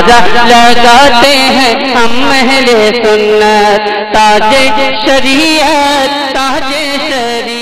नारा लगाते हैं हम अहले सुन्नत, ताजे शरीयत, ताजे शरीयत।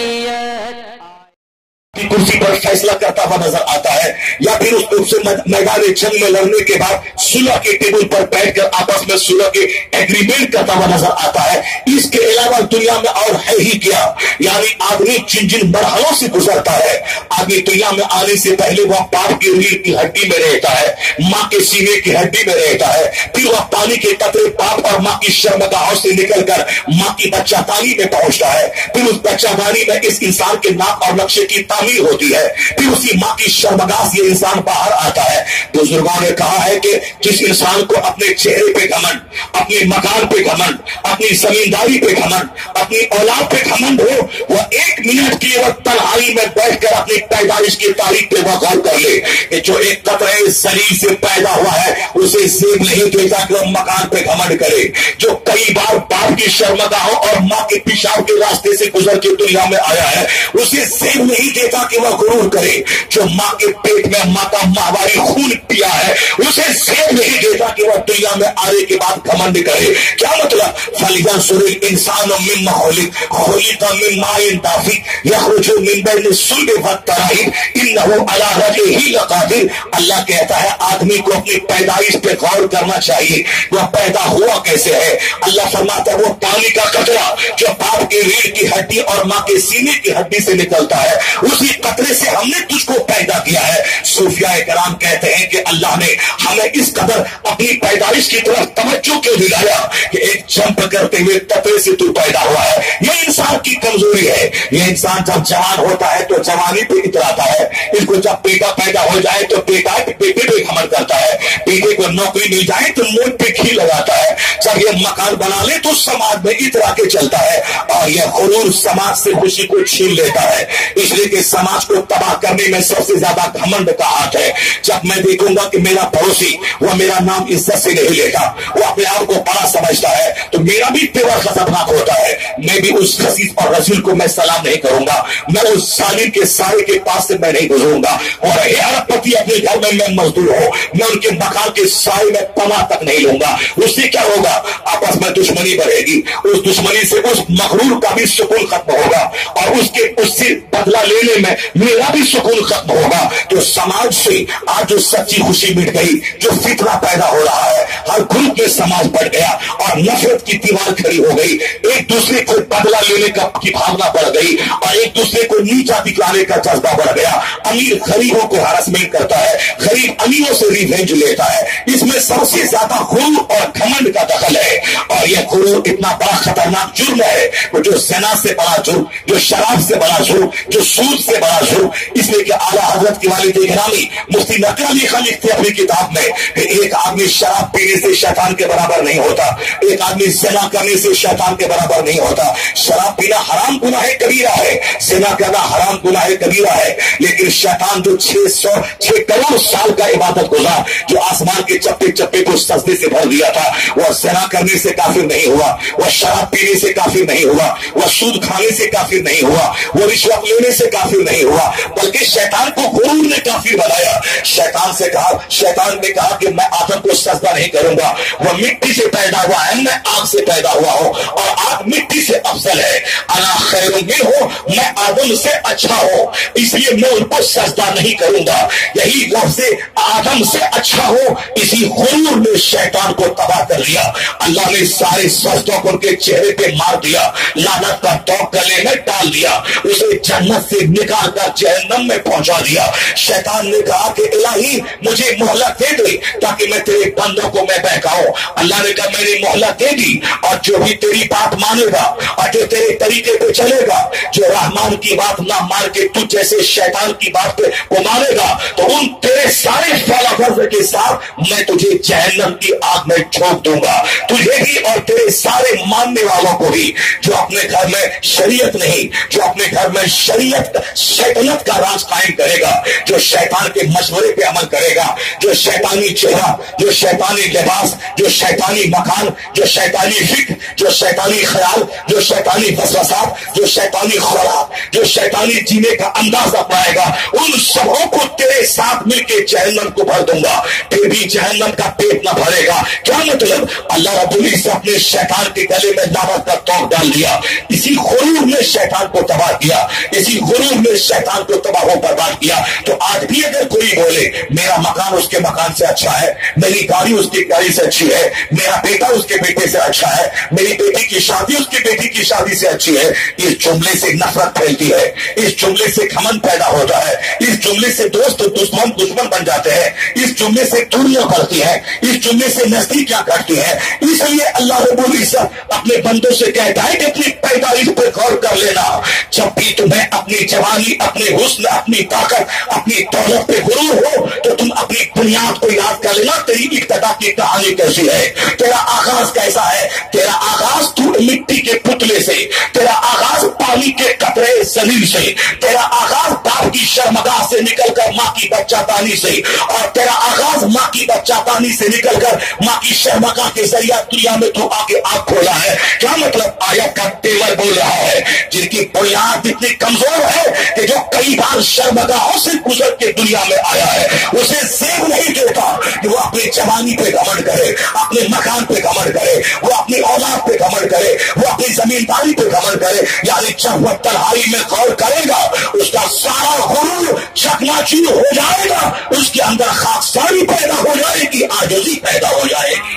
कुर्सी पर फैसला करता हुआ नजर आता है, या फिर उससे मैदान जंग में लड़ने के बाद सुलह के टेबल पर बैठकर आपस में सुलह के एग्रीमेंट करता हुआ नजर आता है। इसके अलावा दुनिया में और है ही क्या? यानी आदमी जिन जिन मरहलों से गुजरता है, आदमी दुनिया में आने से पहले वह बाप की रीढ़ की हड्डी में रहता है, माँ के सीने की हड्डी में रहता है, फिर वह पानी के कतरे बाप और माँ की शर्मगाहों से निकलकर माँ की बच्चादानी में पहुंचता है, फिर उस बच्चादानी में इस इंसान के नाक और नक्शे की तामीर होती है, फिर उसी माँ की शर्मगाह से इंसान बाहर आता है। बुजुर्गों ने कहा है कि जिस इंसान को अपने चेहरे पे घमंड, अपने मकान पे घमंड, अपनी जमींदारी पे घमंड, अपनी औलाद पे घमंड हो, वह 1 मिनट के लिए तन्हाई में बैठकर अपनी पैदाइश की तारीख पे वह गौर कर ले कि जो एक कतरे शरीर से पैदा हुआ है उसे सेब नहीं देता कि वह मकान पे घमंड करे। जो कई बार बाप की शर्मगाहों और माँ के पेशाब के रास्ते से गुजर के दुनिया में आया है, उसे सेब नहीं देता कि वह गुरूर करे। जो माँ के पेट में माँ का माहवारी खून पिया है, उसे सेब नहीं देता कि वह दुनिया में आने के बाद घमंड करे। क्या मतलब? फलियंसुरिल इंसानु मिम्मा खुलिका मिन माइन दाफिक यखरुजु मिन बैनि सुल्बि वत्तराइब इन्नहु अला रज्इही लकादिर। अल्लाह कहता है आदमी को अपनी पैदाइश पे गौर करना चाहिए, वह पैदा हुआ कैसे है। अल्लाह फरमाता है वो पानी का कतरा जो बाप की रीढ़ की हड्डी और माँ के सीने की हड्डी से निकलता है, उसी कतरे से हमने तुझको पैदा किया है। सूफिया कराम कहते हैं कि अल्लाह ने हमें इस कदर अपनी पैदाइश की तरफ तवज्जो क्यों दिलाया कि एक जंप करते हुए कतरे से तू पैदा हुआ है। यह इंसान की कमजोरी है। यह इंसान जब जवान होता है तो जवानी पे इतराता है, इसको जब बेटा पैदा हो जाए तो बेटे पे घमंड करता है, बेटे को नौकरी मिल जाए तो मुंह पे घी लगाता है, जब यह मकान बना ले तो समाज में इतरा के चलता है, और यह गुरूर समाज से खुशी को छीन लेता है। इसलिए कि समाज को तबाह करने में सबसे ज्यादा घमंड का हाथ है। जब मैं देखूंगा कि मेरा पड़ोसी वह मेरा नाम इज्जत से नहीं लेता, वो अपने आप को बड़ा समझता है, तो मेरा भी तेवर खतरनाक होता है। मैं भी उस खसीस और रसूल को मैं सलाम नहीं करूंगा, मैं उस सालिम के सारे के पास से मैं नहीं गुजरूंगा। और अरबपति अपने घर में मैं मजदूर हो, मैं उनके मकान के साए में पनाह तक नहीं लूंगा। उससे क्या होगा? आपस में दुश्मनी बढ़ेगी, उस दुश्मनी से उस मखरूर का भी सुकून खत्म होगा, और उससे बदला लेने में मेरा भी सुकून खत्म होगा। तो समाज से आज जो सच्ची खुशी मिट गई, जो फितना पैदा हो रहा है, हर ग्रुप में समाज बढ़ गया और नफरत की दीवार खड़ी हो गई, एक दूसरे को बदला लेने की भावना बढ़ गई और एक दूसरे को नीचा दिखलाने का जज्बा बढ़ गया। अमीर गरीबों को हरासमेंट करता है, गरीब अमीरों से रिवेंज लेता है। इसमें सबसे ज्यादा गुरूर और घमंड का दखल है, और यह गुरूर इतना बड़ा खतरनाक जुर्म है, जो ज़िना से बड़ा जुर्म, जो शराब से बड़ा जुर्म, जो सूद से बड़ा जुर्म। इसलिए कि आला हजरत की वालिद इकरामी मुफ्ती नकवी अली खान लिखते अपनी किताब में, एक आदमी शराब पीने से शैतान के बराबर नहीं होता, एक आदमी ज़िना करने से शैतान के बराबर नहीं होता। शराब पीना हराम गुनाह है, कबीरा है, ज़िना करना हराम गुनाह है, कबीरा है, लेकिन शैतान जो 6 करोड़ साल का इबादत गुजार, जो आसमान के चप्पे चप्पे को सजदे से भर दिया था, वह ज़िना करने से काफिर नहीं हुआ, वह शराब पीने से काफिर नहीं हुआ, वह सूद खाने से काफिर नहीं हुआ, वह रिश्वत लेने से काफिर नहीं हुआ, बल्कि शैतान को गुरूर ने काफिर बनाया। शैतान ने कहा कि मैं आदम को सजदा नहीं करूंगा, वह मिट्टी से पैदा हुआ है, मैं आग से पैदा हुआ हूं, और आग मिट्टी से अफजल है। अना खैरुम मिन्हु, मैं आदम से अच्छा हूं, इसलिए मैं उनको सजदा नहीं करूंगा। यही लफ्ज़ आदम से अच्छा हो, इसी गुरूर ने शैतान को तबाह कर दिया। अल्लाह ने सारे सजदों को उनके चेहरे पे मार दिया, लानत का तौक गले में डाल दिया, उसे जन्नत से निकाल कर जहन्नम में पहुंचा दिया। शैतान ने कहा कि इलाही मुझे मोहलत दे दे ताकि मैं तेरे बंदों को मैं बहकाऊं। अल्लाह ने कहा मैंने मोहलत दे दी, और जो भी तेरी बात मानेगा और जो तेरे तरीके पे चलेगा, जो रहमान की बात ना मान के तू जैसे शैतान की बात पे वो मानेगा, तो उन तेरे सारे फॉलोवर्स के साथ मैं तुझे जहन्नम की आग में झोंक दूंगा, तुझे भी और तेरे सारे मानने वालों को भी, जो अपने घर में शरीयत नहीं, जो अपने घर में शैतानत का राज कायम करेगा, जो शैतान के मशवरे पे अमल करेगा, जो शैतानी चेहरा, जो शैतानी لباس, جو شیطانی مکان, جو شیطانی فکر, جو شیطانی خیال, جو شیطانی وسوسات, جو شیطانی خوراک, جو شیطانی جینے کا انداز اپنائے گا, ان سبوں کو تیرے ساتھ مل کے جہنم کو بھر دوں گا, پھر بھی جہنم کا پیٹ نہ بھرے گا. کیا مطلب؟ اللہ رب العزت نے شیطان کے گلے میں لعنت کا توق ڈال دیا. اسی غرور میں شیطان کو تباہ کیا, اسی غرور میں شیطان کو تباہ و برباد کیا. تو آج بھی اگر کوئی بولے میرا مکان اس کے مکان سے اچھا ہے, میری گاڑی اس کی گاڑی سے اچھی ہے, میرا بیٹا اس کے بیٹے سے اچھا ہے, میری بیٹی کی شادی اس کی بیٹی کی شادی سے اچھی ہے, اس جملے سے نفرت پھیلتی ہے, اس جملے سے گھمنڈ پیدا ہوتا ہے, اس جملے سے دوست دشمن بن جاتے ہیں, اس جملے سے دوریاں بڑھتی ہیں, اس جملے سے نزدیکیاں کٹتی ہیں. اس لیے اللہ رب العزت اپنے بندوں سے کہتا ہے کہ اپنی پیدائش پر غور کر لینا. جب بھی تمہیں اپنی جوانی, اپنے حسن, اپنی طاقت, اپنی دولت پہ غرور ہو تو تم اپنی بنیاد کو یاد کر لینا. تیری ابتدا کی کہانی کیسی ہے, تیرا آغاز کیسا ہے. تیرا آغاز تو مٹی کے پتلے سے, تیرا آغاز پانی کے قطرے ذلیل سے, تیرا آغاز باپ کی شرمگاہ سے نکل کر ماں کی بچہ دانی سے, اور تیرا آغاز ماں کی بچہ دانی سے نکل کر ماں کی شرمگاہ کے ذریعہ دنیا میں تو آگے آپ کھولا ہے. کیا مطلب؟ آیت کا تیور بول رہا ہے جن کی بنیاد اتنی کمزور ہے کہ جو کئی بار شرمگاہوں سے گزر کے دنیا میں آیا ہے, اسے زیب نہیں دیتا کہ وہ اپنی جوانی پہ گھمنڈ کرے, اپنے مکان پہ گھمنڈ کرے, وہ اپنی اولاد پہ گھمنڈ کرے, وہ اپنی زمینداری پہ گھمنڈ کرے. یعنی جب وہ تنہائی میں غور کرے گا اس کا سارا غرور چکناچور ہو جائے گا, اس کے اندر خاکساری پیدا ہو جائے گی, عاجزی پیدا ہو جائے گی.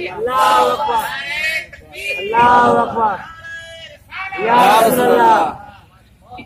اللہ اکبر, اللہ اکبر, یا رسول اللہ.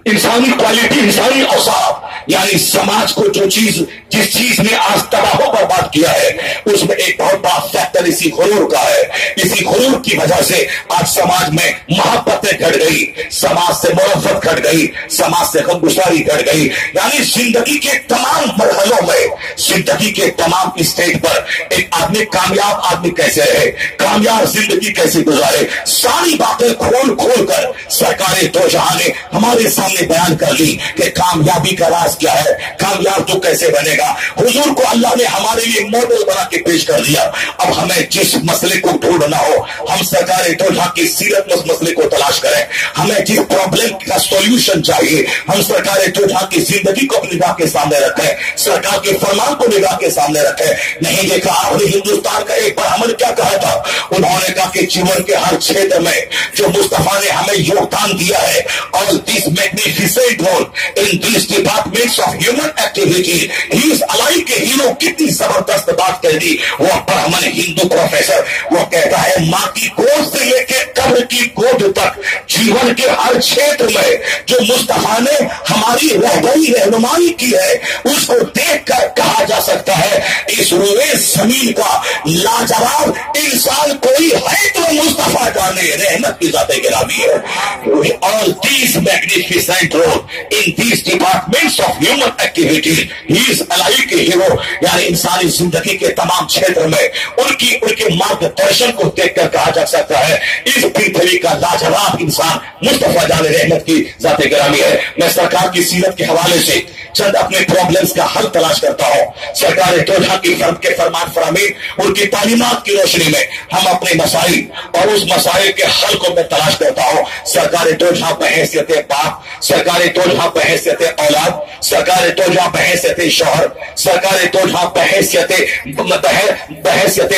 انسانی کوالٹی, انسانی اوصاف, یعنی سماج کو جو چیز, جس چیز نے آج تباہ و برباد کیا ہے, اس میں ایک بہت بڑا فیکٹر اسی غرور کا ہے. اسی غرور کی وجہ سے آج سماج میں محبتیں گھٹ گئی, سماج سے مرفت گھٹ گئی, سماج سے غمگساری گھٹ گئی. یعنی زندگی کے تمام مرحلوں میں, زندگی کے تمام اسٹیج پر ایک آدمی کامیاب آدمی کیسے رہے, کامیاب زندگی کیسے گزارے, ساری باتیں کھول کھول کر سرکار دو جہاں نے ہمارے سامنے بیان کر لی کہ کامیابی کا راز کیا ہے, کامیاب تو کیسے بنے گا. حضور کو اللہ نے ہمارے لیے ماڈل بنا کے پیش کر دیا. اب ہمیں جس مسئلے کو ڈھونڈنا ہو, ہم سرکار دو جہاں کی سیرت میں اس مسئلے کو تلاش کریں. ہمیں جس پرابلم کا سولوشن چاہیے, ہم سرکار دو جہاں کی زندگی کو اپنی نگاہ کے سامنے رکھیں, سرکار کے فرمان کو نگاہ کے سامنے رکھیں. نہیں دیکھا آپ نے ہندوستان کا ایک برہمن کیا کہا تھا؟ انہوں نے کہا کہ جیون کے ہر چھیتر میں جو مصطفیٰ نے ہمیں یوگدان دیا ہے, اور this magnificent role in these departments of human activity, he is alive. کے ہیرو کتنی زبردست بات کہہ دی وہ برہمن ہندو پروفیسر. وہ کہتا ہے ماں کی گود سے لے کے قبر کی گود تک جیون کے ہر چھیتر میں جو مصطفیٰ نے ہماری رہبری رہنمائی کی ہے, اس کو دیکھ کر کہا جا سکتا ہے اس روئے زمین کا لاجواب انسان کوئی ہے تو مصطفیٰ جانے رحمت کی ذات گرامی ہے. All these magnificent role in these departments of human activity, he is alive کے ہیرو. یعنی انسانی زندگی کے تمام چھیتر میں ان کے مارگ درشن کو دیکھ کر کہا جا سکتا ہے اس پرتھوی کا لاجواب انسان مصطفیٰ جان رحمت کی ذات گرامی ہے. میں سرکار کی سیرت کے حوالے سے چند اپنے پرابلمز کا حل تلاش کرتا ہوں. سرکار دو جہاں کی فرد کے فرمان فرامین, ان کی تعلیمات کی روشنی میں ہم اپنے مسائل اور اس مسائل کے حل کو میں تلاش کرتا ہوں. سرکار دو جہاں بحیثیت باپ, سرکار دو جہاں بحیثیت اولاد, سرکار دو جہاں بحیثیت شوہر, سرکار دو جہاں بحیثیت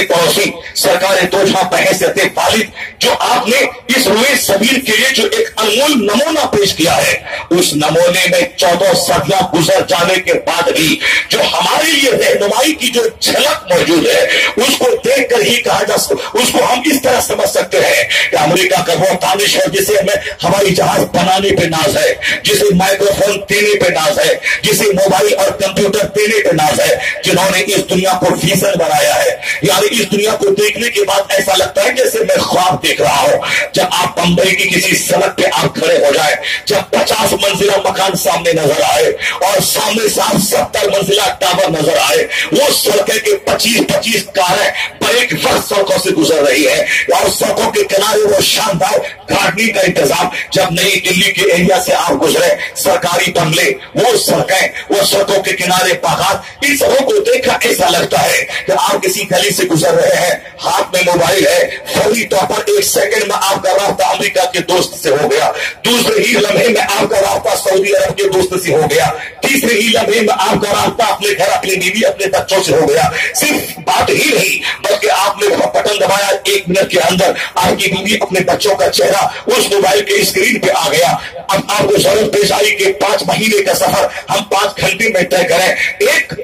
پڑوسی, سرکار دو جہاں بحیثیت والد, جو آپ نے اس روئے زمین کے لیے جو ایک انمول نمونہ پیش کیا ہے, اس نمونے میں 14 صدیاں گزر جانے کے بعد بھی جو ہمارے لیے رہنمائی کی جو جھلک موجود ہے, اس کو دیکھ کر ہی کہا جا سکتا, اس کو ہم اس طرح سمجھ سکتے ہیں کہ امریکہ کا وہ دانش ہے جسے ہمیں ہوائی جہاز بنانے پہ ناز ہے, جسے مائکرو فون دینے پہ ناز ہے, جسے موبائل اور کمپیوٹر دینے پہ ناز ہے, جنہوں نے اس دنیا کو ویژن بنایا ہے. یعنی اس دنیا کو دیکھنے کے بعد ایسا لگتا ہے جیسے میں خواب دیکھ رہا ہوں. جب آپ بمبئی کی کسی سڑک پہ آپ کھڑے ہو جائیں, جب 50 منزلہ مکان سامنے نظر آئے اور سامنے سے 70 منزلہ ٹاور نظر آئے, وہ سڑکیں کے 25 کاریں एक वक्त सड़कों से गुजर रही है और सड़कों के किनारे वो शानदार गार्डनिंग का इंतजाम। जब नई दिल्ली के एरिया से आप गुजरे, सरकारी बंगले, वो सड़कें, वो सड़कों के किनारे बागान, इन सबों को देखकर ऐसा लगता है कि आप किसी गली से गुजर रहे हैं, हाथ में मोबाइल है, फौरी तौर पर एक सेकंड में आपका रास्ता अमेरिका के दोस्त से हो गया, दूसरे ही लम्हे में आपका रास्ता सऊदी अरब के दोस्त से हो गया, तीसरे ही लम्हे में आपका रास्ता अपने घर, अपनी बीवी, अपने बच्चों से हो गया। सिर्फ बात ही नहीं बल्कि आपने बटन दबाया, 1 मिनट के अंदर आपकी बीवी, अपने बच्चों का चेहरा उस मोबाइल के स्क्रीन पे आ गया। अब आपको जरूरत पेश आई कि 5 महीने का सफर हम 5 घंटे में तय करें। 1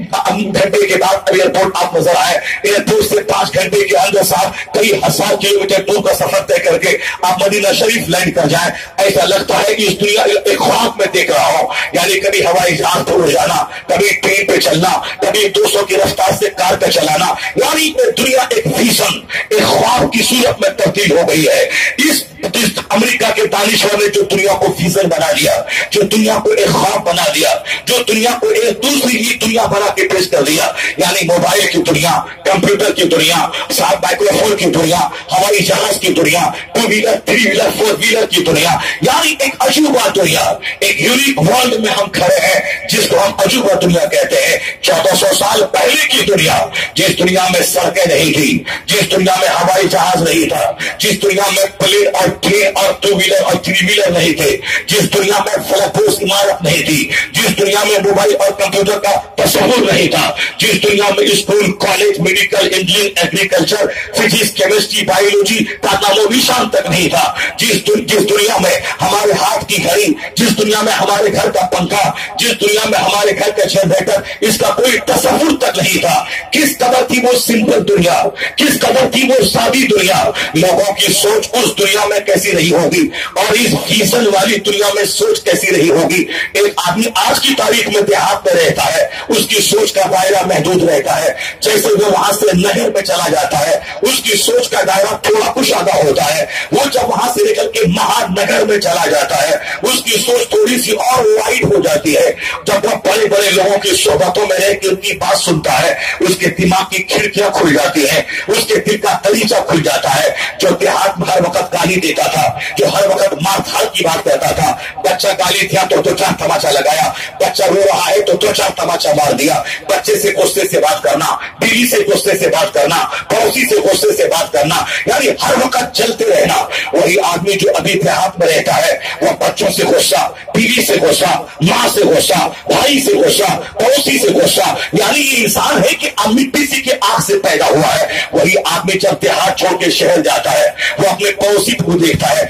घंटे के बाद एयरपोर्ट आप नजर आए, एयरपोर्ट से 5 घंटे के अंदर साहब कई हजार किलोमीटर दूर का सफर तय करके आप मदीना शरीफ लैंड कर जाए। ऐसा लगता है कि इस दुनिया एक ख्वाब में देख रहा हूं, यानी कभी हवाई जहाज पर उड़ जाना, कभी ट्रेन पे चलना, कभी 200 की रफ्तार से कार पे चलाना, यानी दुनिया एक विजन, एक ख्वाब की सूरत में तब्दील हो गई है। इस अमेरिका के दानिशवर ने जो दुनिया को विजन बना दिया, जो दुनिया को एक ख्वाब बना दिया, जो दुनिया को एक दूसरी ही दुनिया बना के पेश कर दिया, यानी मोबाइल की दुनिया, कंप्यूटर की दुनिया, साथ माइक्रोफोन की दुनिया, हवाई जहाज की दुनिया, 2 व्हीलर, 3 व्हीलर, 4 व्हीलर की दुनिया, यानी एक अजूबा दुनिया, एक यूनिक वर्ल्ड में हम खड़े हैं जिसको हम अजूबा दुनिया कहते हैं। 1400 साल पहले की दुनिया, जिस दुनिया में सड़कें नहीं थी, जिस दुनिया में हवाई जहाज नहीं था, जिस दुनिया में प्लेन और ट्रेन और 2 व्हीलर और 3 व्हीलर नहीं थे, जिस दुनिया में फलकपोश इमारत नहीं थी, जिस दुनिया में मोबाइल और कंप्यूटर का तस्वुर नहीं था, जिस दुनिया में school, college, medical, engineering, agriculture, physics, chemistry, biology का नामो निशान तक नहीं था, जिस दुनिया में हमारे हाथ की घड़ी, जिस दुनिया में हमारे घर का पंखा, जिस दुनिया में हमारे घर का जनरेटर, इसका कोई तस्वुर तक नहीं था। किस कदर थी वो सिंपल दुनिया, किस कदर थी वो सादी दुनिया। लोगों की सोच उस दुनिया में कैसी रही होगी और इस विजन वाली दुनिया में सोच कैसी रही होगी। एक आदमी आज की तारीख में देहात में रहता है, उसकी सोच का दायरा महदूद रहता है। जैसे वो वहां से नहर में चला जाता है, उसकी सोच का दायरा थोड़ा कुशादा होता है। वो जब वहां से निकल के महानगर में चला जाता है, उसकी सोच थोड़ी सी और वाइड हो जाती है। जब वह बड़े बड़े लोगों की सोहबतों में रह के उनकी बात सुनता है, उसके दिमाग की खिड़कियां खुल जाती हैं, उसके दिल का दरीचा खुल जाता है। जो देहात में हर वक्त गाली देता था, जो हर वक्त मार धाड़ की बात करता था, बच्चा गाली दिया तो 2-4 तमाचा लगाया, बच्चा रो रहा है तो 2-4 तमाचा मार दिया। बच्चे से गुस्से से बात करना, बीवी से गुस्से से बात करना, पड़ोसी से गुस्से से बात करना, यानी हर वक्त चलते रहना। वही आदमी जो अभी देहात में रहता है, वह बच्चों से गुस्सा, बीवी से गुस्सा, माँ से गुस्सा, भाई से गुस्सा, पड़ोसी से गुस्सा, यानी ये इंसान है कि मिट्टी सी के आग से पैदा हुआ है। वही आदमी जब देहात छोड़ के शहर जाता है, वो अपने पड़ोसी को देखता है,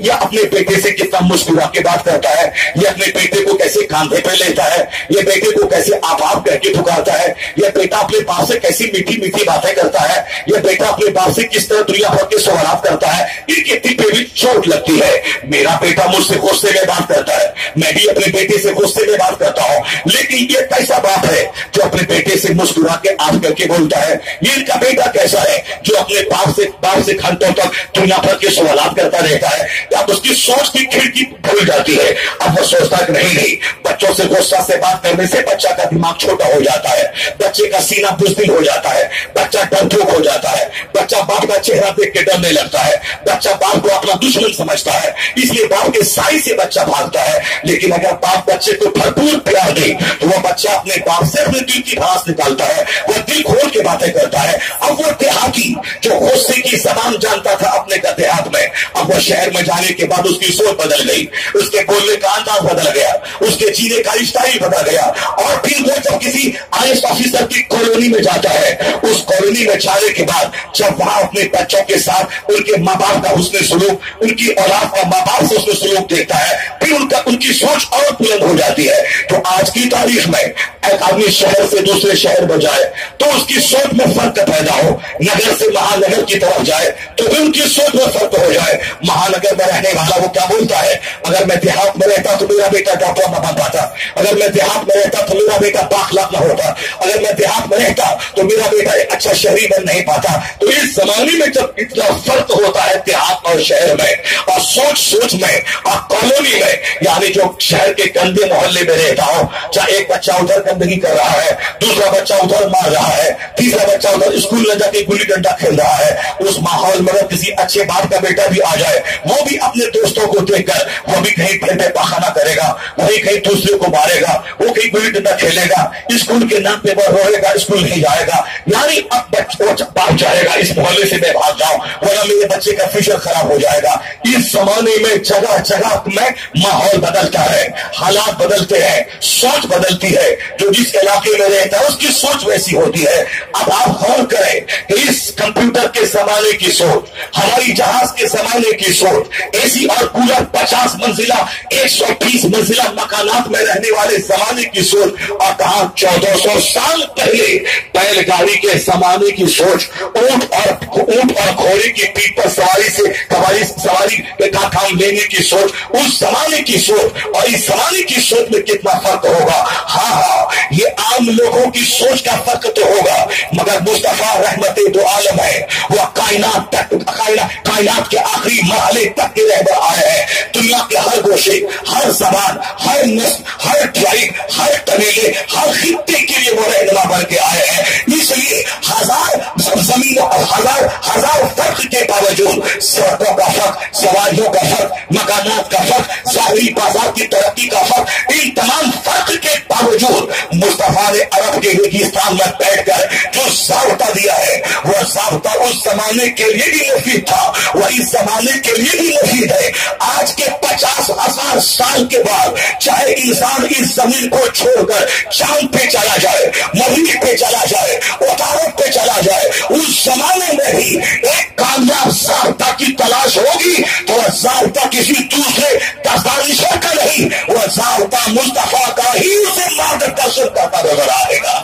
या अपने बेटे से कितना मुस्कुरा के बात करता है, ये अपने बेटे को कैसे कांधे पे लेता है, ये बेटे को कैसे आप कह के पुकारता है, ये बेटा अपने बाप से कैसी मीठी मीठी बातें करता है, ये बेटा अपने बाप से किस तरह दुनिया भर के सवाल करता है। इनके दिल पे भी चोट लगती है। मेरा बेटा मुझसे गुस्से में बात करता है, मैं भी अपने बेटे से गुस्से में बात करता हूँ, लेकिन ये कैसा बाप है जो अपने बेटे से मुस्कुरा के आप करके बोलता है। ये इनका बेटा कैसा है जो अपने बाप से घंटों तक दुनिया भर के सवाल करता रहता है। अब उसकी सोच की खिड़की खुल जाती है। अब वो सोचता है नहीं, बच्चों से गुस्सा से बात करने से बच्चा का दिमाग छोटा हो जाता है, बच्चे का सीना बुज़दिल हो जाता है, बच्चा डरपोक हो जाता है, बच्चा बाप का चेहरा देख के डरने लगता है, बच्चा बाप को अपना दुश्मन समझता है, इसलिए बाप के साई से बच्चा भागता है। लेकिन अगर बाप बच्चे को भरपूर प्यार दे तो वह बच्चा अपने बाप से अपने दिल की भड़ास निकालता है, वह दिल खोल के बातें करता है। अब वो देहाती जो गुस्से की जबान जानता था अपने का देहात में, अब वो शहर में जाने के बाद उसकी सोच बदल गई, उसके बोलने का अंदाज बदल गया, उसके जीने का स्टाइल बदल गया। और फिर वो जब किसी आईएएस ऑफिसर की कॉलोनी में जाता है, उस कॉलोनी में जाने के बाद जब वहां अपने बच्चों के साथ उनके माँ बाप का हुस्न सलूक, उनकी औलाद का माँ बाप से हुस्न सलूक देखता है, फिर उनकी सोच और बुलंद हो जाती है। तो आज की तारीख में एक आदमी शहर से दूसरे शहर में जाए तो उसकी सोच में फर्क पैदा हो, नगर से महानगर की तरफ जाए तो भी उनकी सोच में फर्क हो जाए। महानगर में रहने वाला वो क्या बोलता है, अगर मैं देहात में रहता तो मेरा बेटा डॉक्टर न बन पाता, अगर मैं देहात में रहता तो मेरा बेटा बाखलाक न होता, अगर मैं देहात में रहता तो मेरा बेटा एक अच्छा शहरी बन नहीं पाता। तो इस जमाने में जब इतना फर्क होता है देहात और शहर में, और सोच में और कॉलोनी में, यानी जो शहर के गंदे मोहल्ले में रहता हो, चाहे एक बच्चा उधर का गंदगी कर रहा है, दूसरा बच्चा उधर मार रहा है, तीसरा बच्चा उधर स्कूल में जाके गुल्ली डंडा खेल रहा है। उस माहौल में अगर किसी अच्छे बाप का बेटा भी आ जाए, वो भी अपने दोस्तों को देखकर वो भी कहीं पेटे पाखाना करेगा, वही कहीं दूसरे को मारेगा, वो कहीं गुल्ली डंडा खेलेगा, स्कूल के नाम पे वो रोएगा, स्कूल नहीं जाएगा। यानी अब बाप जाएगा इस मोहल्ले से मैं भाग जाऊं वरना मेरे बच्चे का फ्यूचर खराब हो जाएगा। इस जमाने में जगह जगह में माहौल बदलता है, हालात बदलते हैं, सोच बदलती है। जो जिस इलाके में रहता है उसकी सोच वैसी होती है। अब आप गौर करें कि इस कंप्यूटर के जमाने की सोच, हवाई जहाज के जमाने की सोच, एसी और कूलर 50 मंजिला 120 मंजिला मकानात में रहने वाले जमाने की सोच, और कहा 1400 साल पहले बैलगाड़ी के जमाने की सोच, ऊंट और घोड़े की पीठ पर सवारी का काम लेने की सोच, उस जमाने की सोच और इस जमाने की सोच में कितना फर्क होगा। हाँ, ये आम लोगों की सोच का फर्क तो होगा, मगर मुस्तफा रहमते दो आलम है, वह कायनात के आखिरी मरहले तक के रहबर आए हैं। दुनिया के हर गोशे, हर जबान, हर नस्ल, हर ट्राइब, हर कबीले, हर खित्ते के लिए वो रहनुमा बन के आए हैं। इसलिए हजार फर्क के बावजूद, सड़कों का फर्क, सवारियों का फर्क, मकानात का फर्क, ज़ाहिरी बाजार की तरक्की का फर्क, इन तमाम फर्क के बावजूद मुस्तफा ने अरब के रेगिस्तान में बैठकर जो ज़ाब्ता दिया है, वह ज़ाब्ता उस जमाने के लिए भी मुफीद था, वह इस जमाने के लिए भी मुफीद है। आज के 50,000 साल के बाद चाहे इंसान इस जमीन को छोड़कर चांद पे चला जाए, मरीख पे चला जाए, उतारत पे चला जाए, उस जमाने में भी एक कामयाब ज़ाब्ता की तलाश होगी तो वह ज़ाब्ता किसी दूसरे दानिशों का नहीं, वह ज़ाब्ता मुस्तफा का ही उसे मार्गदर्शन करता नजर आएगा।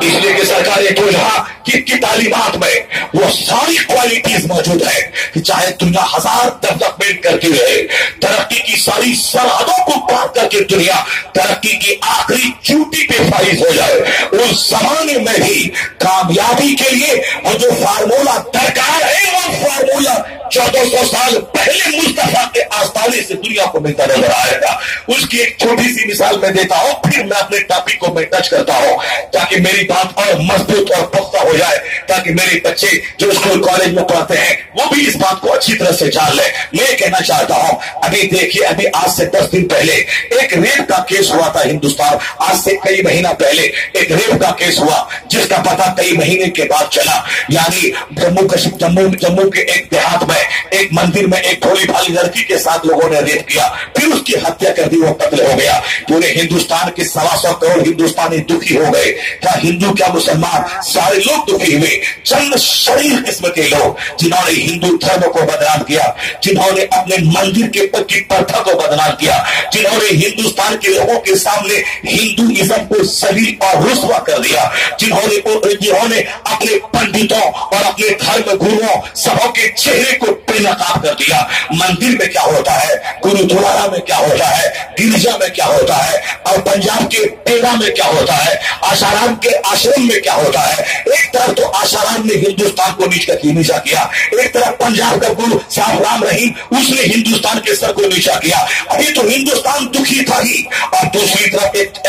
इसलिए कि सरकार तो जहां की तालीमात में वो सारी क्वालिटीज मौजूद है कि चाहे दुनिया हजार डेवलपमेंट करती रहे, तरक्की की सारी सरहदों को पार करके दुनिया तरक्की की आखिरी चोटी पे फाइज हो जाए, उस जमाने में भी कामयाबी के लिए वो जो फार्मूला दरकार है, वो फार्मूला 1400 साल पहले मुस्तफा के आस्ताने से दुनिया को मिलता नजर आएगा। उसकी एक छोटी सी मिसाल मैं देता हूं, फिर मैं अपने टॉपिक को मैं टच करता हूं ताकि मेरी बात और मजबूत और पुख्ता हो जाए, ताकि मेरे बच्चे जो स्कूल कॉलेज में पढ़ते हैं वो भी इस बात को अच्छी तरह से जान ले। मैं कहना चाहता हूं, अभी देखिए, अभी आज से 10 दिन पहले एक रेप का केस हुआ था हिंदुस्तान। आज से कई महीना पहले एक रेप का केस हुआ जिसका पता कई महीने के बाद चला। यानी जम्मू के एक देहात में एक मंदिर में एक भोली भाली लड़की के साथ लोगों ने रेप किया, फिर उसकी हत्या कर दी, वो कत्ल हो गया। पूरे हिंदुस्तान के 125 करोड़ हिंदुस्तानी दुखी हो गए। क्या हिंदू, क्या मुसलमान, सारे लोग दुखी हुए। चंद शरीर किस्म के लोग जिन्होंने हिंदू धर्म को बदनाम किया, जिन्होंने अपने मंदिर के की प्रथा को बदनाम किया, जिन्होंने हिंदुस्तान के लोगों के सामने हिंदुइज्म को सलील और रुस्वा कर दिया, जिन्होंने अपने पंडितों और अपने धर्म गुरुओं सबों के चेहरे को बेनकाब कर दिया। मंदिर में क्या होता है, गुरुद्वारा में क्या होता है, गिरजा में क्या होता है, और पंजाब के टेरा में क्या होता है, आशाराम के आश्रम में क्या होता है। एक तरफ तो आशाराम ने हिंदुस्तान को नीचा किया, एक तरफ पंजाब का गुरु साहब राम रहीम उसने हिंदुस्तान के सर को नीचा किया। अभी तो हिंदुस्तान दुखी था ही, और दूसरी तरफ एक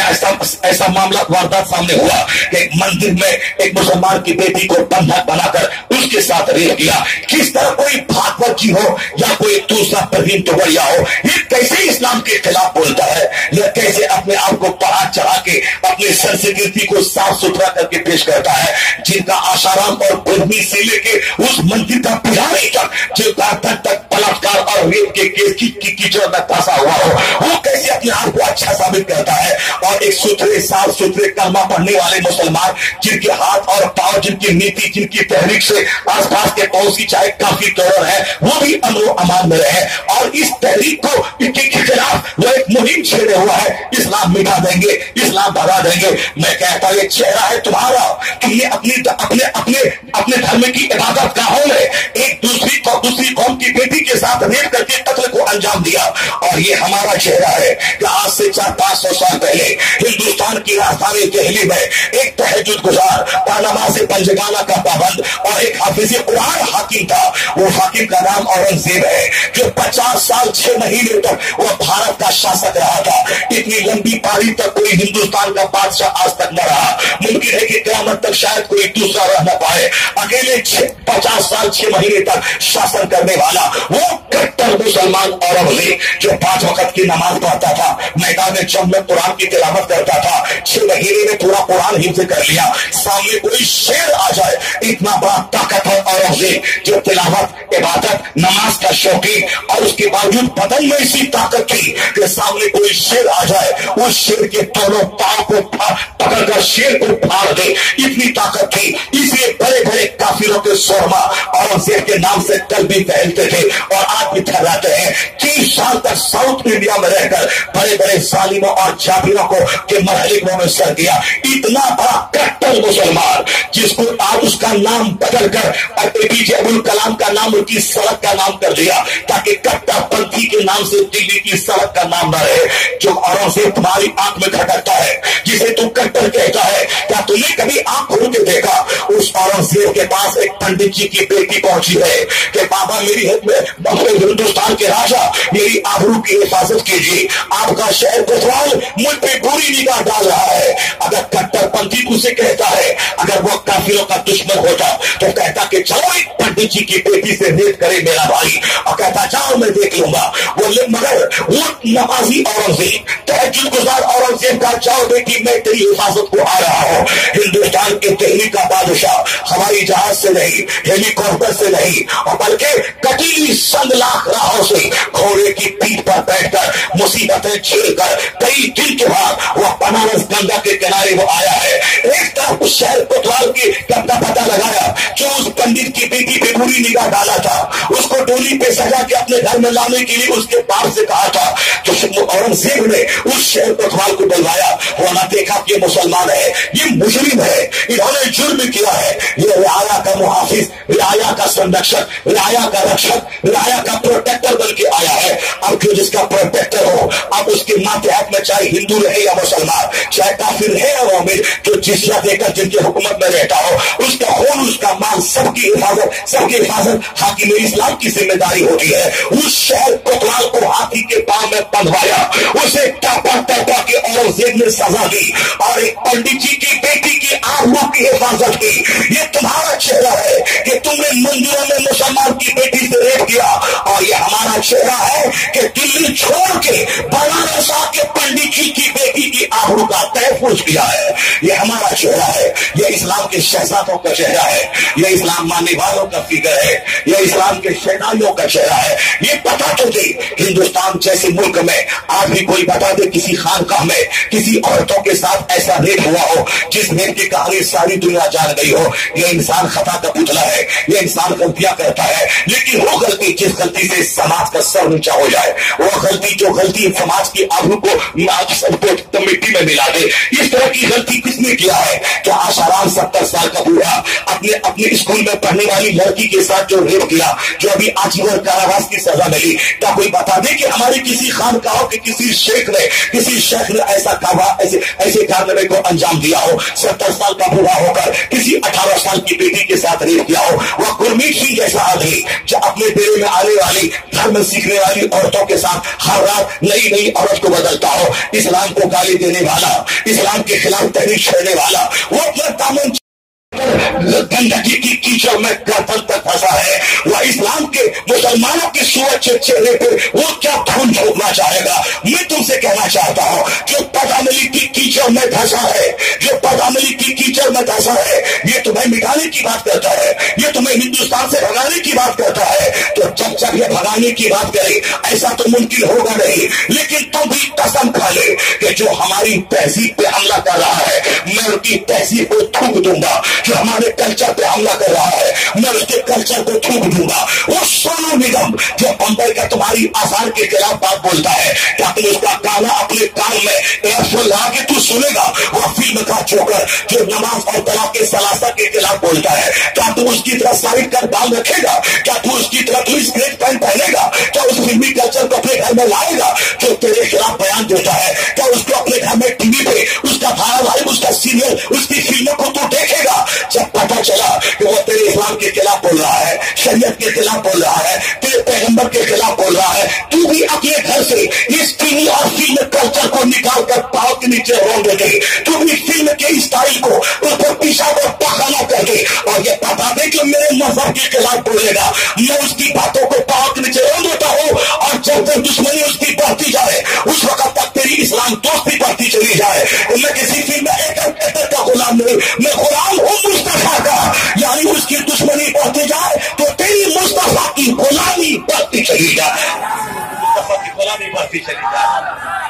ऐसा मामला वारदात सामने हुआ कि एक मंदिर में एक मुसलमान की बेटी को बंधक बनाकर उसके साथ रेप किया। किस तरह कोई भागवत जी हो या कोई दूसरा प्रवीण टोबरिया हो, ये कैसे इस्लाम के खिलाफ बोलता है, या कैसे अपने आप को पढ़ा चढ़ा के अपने संस्कृति को साफ सुथरा करके पेश करता है, जिनका आशाराम और बुद्धनी से लेके उस मंदिर का पुजारी तक जिनका तक बलात्कार और रेप के केस की कीचड़ में फंसा हुआ हो, वो कैसे अपने आप को अच्छा साबित करता है। और एक सुथरे साफ सुथरे कलमा पढ़ने वाले मुसलमान जिनके हाथ और पांव, जिनकी नीति, जिनकी तहरीक से आसपास के पड़ोसी चाहे काफी करोड़ है, वो भी अमन अमान में रहे। और इस तहरीक को के खिलाफ वो एक मुहिम छेड़े हुआ है, इस्लाम मिटा देंगे, इस्लाम भगा देंगे। मैं कहता ये चेहरा है तुम्हारा, तुमने अपने धर्म की इबादत गाहों में एक दूसरी कौम की बेटी के साथ रेप करके कत्ल को अंजाम दिया। और ये हमारा चेहरा है कि आज से 400-500 साल पहले हिंदुस्तान हिंदुस्तान की राजधानी दिल्ली में एक तहज्जुद गुजार, नमाज पंजगाना का पाबंद और एक हाफिज कुरान हाकिम था। वो हाकिम का नाम औरंगजेब है, जो 50 साल 6 महीने तक वो भारत का शासक रहा था। इतनी लंबी पारी तक कोई हिंदुस्तान का बादशाह आज तक न रहा। मुमकिन है कि क़यामत तक शायद कोई दूसरा रह न पाए। अकेले 50 साल 6 महीने तक शासन करने वाला वो कट्टर मुसलमान औरंगजेब, जो 5 वक्त की नमाज पढ़ता था, मैदान जंग में कुरान की तिलावत करता था, 6 महीने में पूरा कुरान हिफ्ज़ कर लिया। सामने कोई शेर आ जाए, इतना बड़ा ताकत है औरंगजेब, जो तिलावत, इबादत, नमाज का शौकीन, और उसके बावजूद बदन में इसी ताकत थी कि सामने कोई शेर आ जाए, उस शेर के दोनों पांव को पकड़कर शेर को फाड़ दे, इतनी ताकत थी। इसलिए बड़े बड़े काफिरों के शोरमा औरंगजेब के नाम से कल भी फैलते थे और आज भी फैलाते हैं। 30 साल तक साउथ इंडिया में रहकर बड़े बड़े जालिमों और जाबिरों को के मरहले में सर दिया। इतना बड़ा कट्टर मुसलमान, जिसको आज उसका नाम बदलकर APJ अब्दुल कलाम का नाम उनकी सड़क का नाम कर दिया, ताकि कट्टरपंथी के नाम से दिल्ली की सड़क का नाम न रहे। जो औरंगजेब तुम्हारी आंख में खटकता है, जिसे तू कट्टर कहता है, क्या तुमने कभी आंख खोल के देखा? उस औरंगजेब के पास एक पंडित जी की बेटी पहुंची है कि बाबा मेरी हिंदुस्तान के राजा, मेरी आबरू की हिफाजत कीजिए, आपका शहर कोतवाल मुझ पे बुरी निगाह डाल रहा है। अगर कट्टरपंथी उसे कहता है, अगर वो काफिरों का दुश्मन होता तो कहता कि चलो एक पंडित जी की बेटी से भेंट करे मेरा भाई, और कहता जाओ मैं देख लूंगा। मगर वो नमाजी औरंगजेब, तहज्जुद गुजार औरंगजेब का जाओ बेटी मैं तेरी हिफाजत को आ रहा हूँ। हिंदुस्तान के दिल्ली का बादशाह हवाई जहाज से नहीं, हेलीकॉप्टर से नहीं, और बल्कि कटीली संगलाख राहों से घोड़े की पीठ पर बैठकर मुसीबतें झेलकर कई दिन के बाद वह बनारस गंगा के किनारे वो आया है। एक तरफ उस शहर कोतवाल की पता लगाया, जो उस पंडित की बेटी पे बुरी निगाह डाला था, उसको डोली पे सजा के अपने घर में लाने के लिए उसके बाप से कहा था। तो औरंगजेब ने उस शहर कोतवाल को बुलवाया, वहां देखा कि ये मुसलमान है, ये मुजरिम है, इन्होंने जुर्म किया है, ये रियाया का मुहाफिज, रियाया का संरक्षक, रियाया का रक्षक, रियाया का प्रोटेक्टर बन के आया है। अब जो जिसका प्रोटेक्टर हो, अब उसके मातहत में चाहे हिंदू रहे या मुसलमान, चाहे काफिर है या मोमिन, जो जिस्या देकर जिनके हुकूमत में रहता हो, उसका खून, उसका माल, सबकी हिफाजत हाकिम इस्लाम की जिम्मेदारी होती है। उस शहर कोतवाल को हाथी के पांव में बंधवाया, उसे टापा के औरंगजेब ने सजा दी, और एक पंडित जी की बेटी की आबरू की हिफाजत की। ये तुम्हारा चेहरा है कि तुमने मंदिरों में मुसलमान की बेटी से रेप किया, और ये हमारा चेहरा है कि दिल्ली छोड़ के बनारस आके पंडित जी की बेटी की आबरू का तहफुज किया है। ये हमारा चेहरा है, ये इस्लाम के शहजादों का चेहरा है, ये इस्लाम मानने वालों का फिगर है, ये इस्लाम के शैतानियों का चेहरा है। ये पता तो दे, हिंदुस्तान जैसे मुल्क में आज भी कोई बता दे किसी खानकाह में किसी औरतों के साथ ऐसा रेप हुआ हो जिस रेप की कहानी सारी दुनिया जान गई हो। ये इंसान खता का पुतला है, ये इंसान गलतियां करता है, लेकिन वो गलती जिस गलती से समाज का सर ऊंचा हो जाए, वो गलती जो गलती समाज की आबरू को सबको मिट्टी में मिला दे, इस तरह की गलती किसने किया है? क्या आशाराम 70 साल का बूढ़ा अपने स्कूल में पढ़ने वाली लड़की के साथ जो रेप किया, जो अभी आजीवन कारावास की सजा मिली, क्या कोई बता दे कि हमारे किसी खानकाहों के किसी शेख ने ऐसे कारनामे को अंजाम दिया हो? 70 साल का बूढ़ा होकर किसी 18 साल की बेटी के साथ रेप किया हो? वह गुरमीत सिंह जैसा आदमी जो अपने डेरे में आने वाली, धर्म सीखने वाली औरतों के साथ हर रात नई औरत को बदलता हो, इस्लाम को गाली देने वाला, इस्लाम के खिलाफ तहरीक छेड़ने वाला, वो अपना दामन गंदगी की कीचड़ में गर्दन तक फंसा है। वह इस्लाम के मुसलमानों के सुरक्षित चेहरे पे वो क्या धूल झोंकना चाहेगा? मैं तुमसे कहना चाहता हूँ, जो पदामली की कीचड़ में धंसा है, जो पदामली की कीचड़ में धंसा है, ये तुम्हें मिटाने की बात करता है, ये तुम्हें हिंदुस्तान से भगाने की बात करता है। तो जब ये भगाने की बात करे, ऐसा तो मुमकिन होगा नहीं, लेकिन तुम भी कसम खा ले कि जो हमारी तहजीब पे हमला कर रहा है, मैं उसकी तहजीब को थूक दूंगा। जो हमारे कल्चर पे हमला कर रहा है, मैं उसके कल्चर को थूक दूंगा। वो सोनू निगम जो बंबई का तुम्हारी आसार के खिलाफ बात बोलता है, क्या तुम उसका गाना अपने कान में एयरफोन लगा के तू सुनेगा? वह फिल्म का जोकर जो नमाज और तलाक के सलासा के खिलाफ बोलता है, क्या तू उसकी तरह साइड कर बाल रखेगा? क्या तू उसकी तरह तू स्ट्रेट पैंट पहनेगा? क्या उस फिल्मी कल्चर को अपने घर में लाएगा जो तेरे खिलाफ बयान देता है? क्या उसको अपने घर में टीवी पे उसका भाड़ा خلاف بول رہا ہے, شریعت کے خلاف بول رہا ہے, تیرے پیغمبر کے خلاف بول رہا ہے. تو بھی اپنے گھر سے اس ٹی وی اور فلم کلچر کو نکال کر پاؤں کے نیچے رون دے گئی. تو بھی فلم کے اسٹائل کو اس پر پیشاب اور پخانا کر دے اور یہ بتا دے کہ میرے مذہب کے خلاف بولے گا, میں اس کی باتوں کو پاؤں کے نیچے رون دیتا ہوں. اور جب تک دشمنی اس کی بڑھتی جائے اس وقت تک تیری اسلام دوستی بڑھتی چلی جائے. میں کسی فلم میں ایک کا غلام نہیں, میں غلام ہوں مصطفیٰ کا. یعنی اس کی دشمنی بڑھتی جائے تو تیری مصطفیٰ کی غلامی بڑھتی چلی جائے, مصطفیٰ کی غلامی بڑھتی چلی جائے.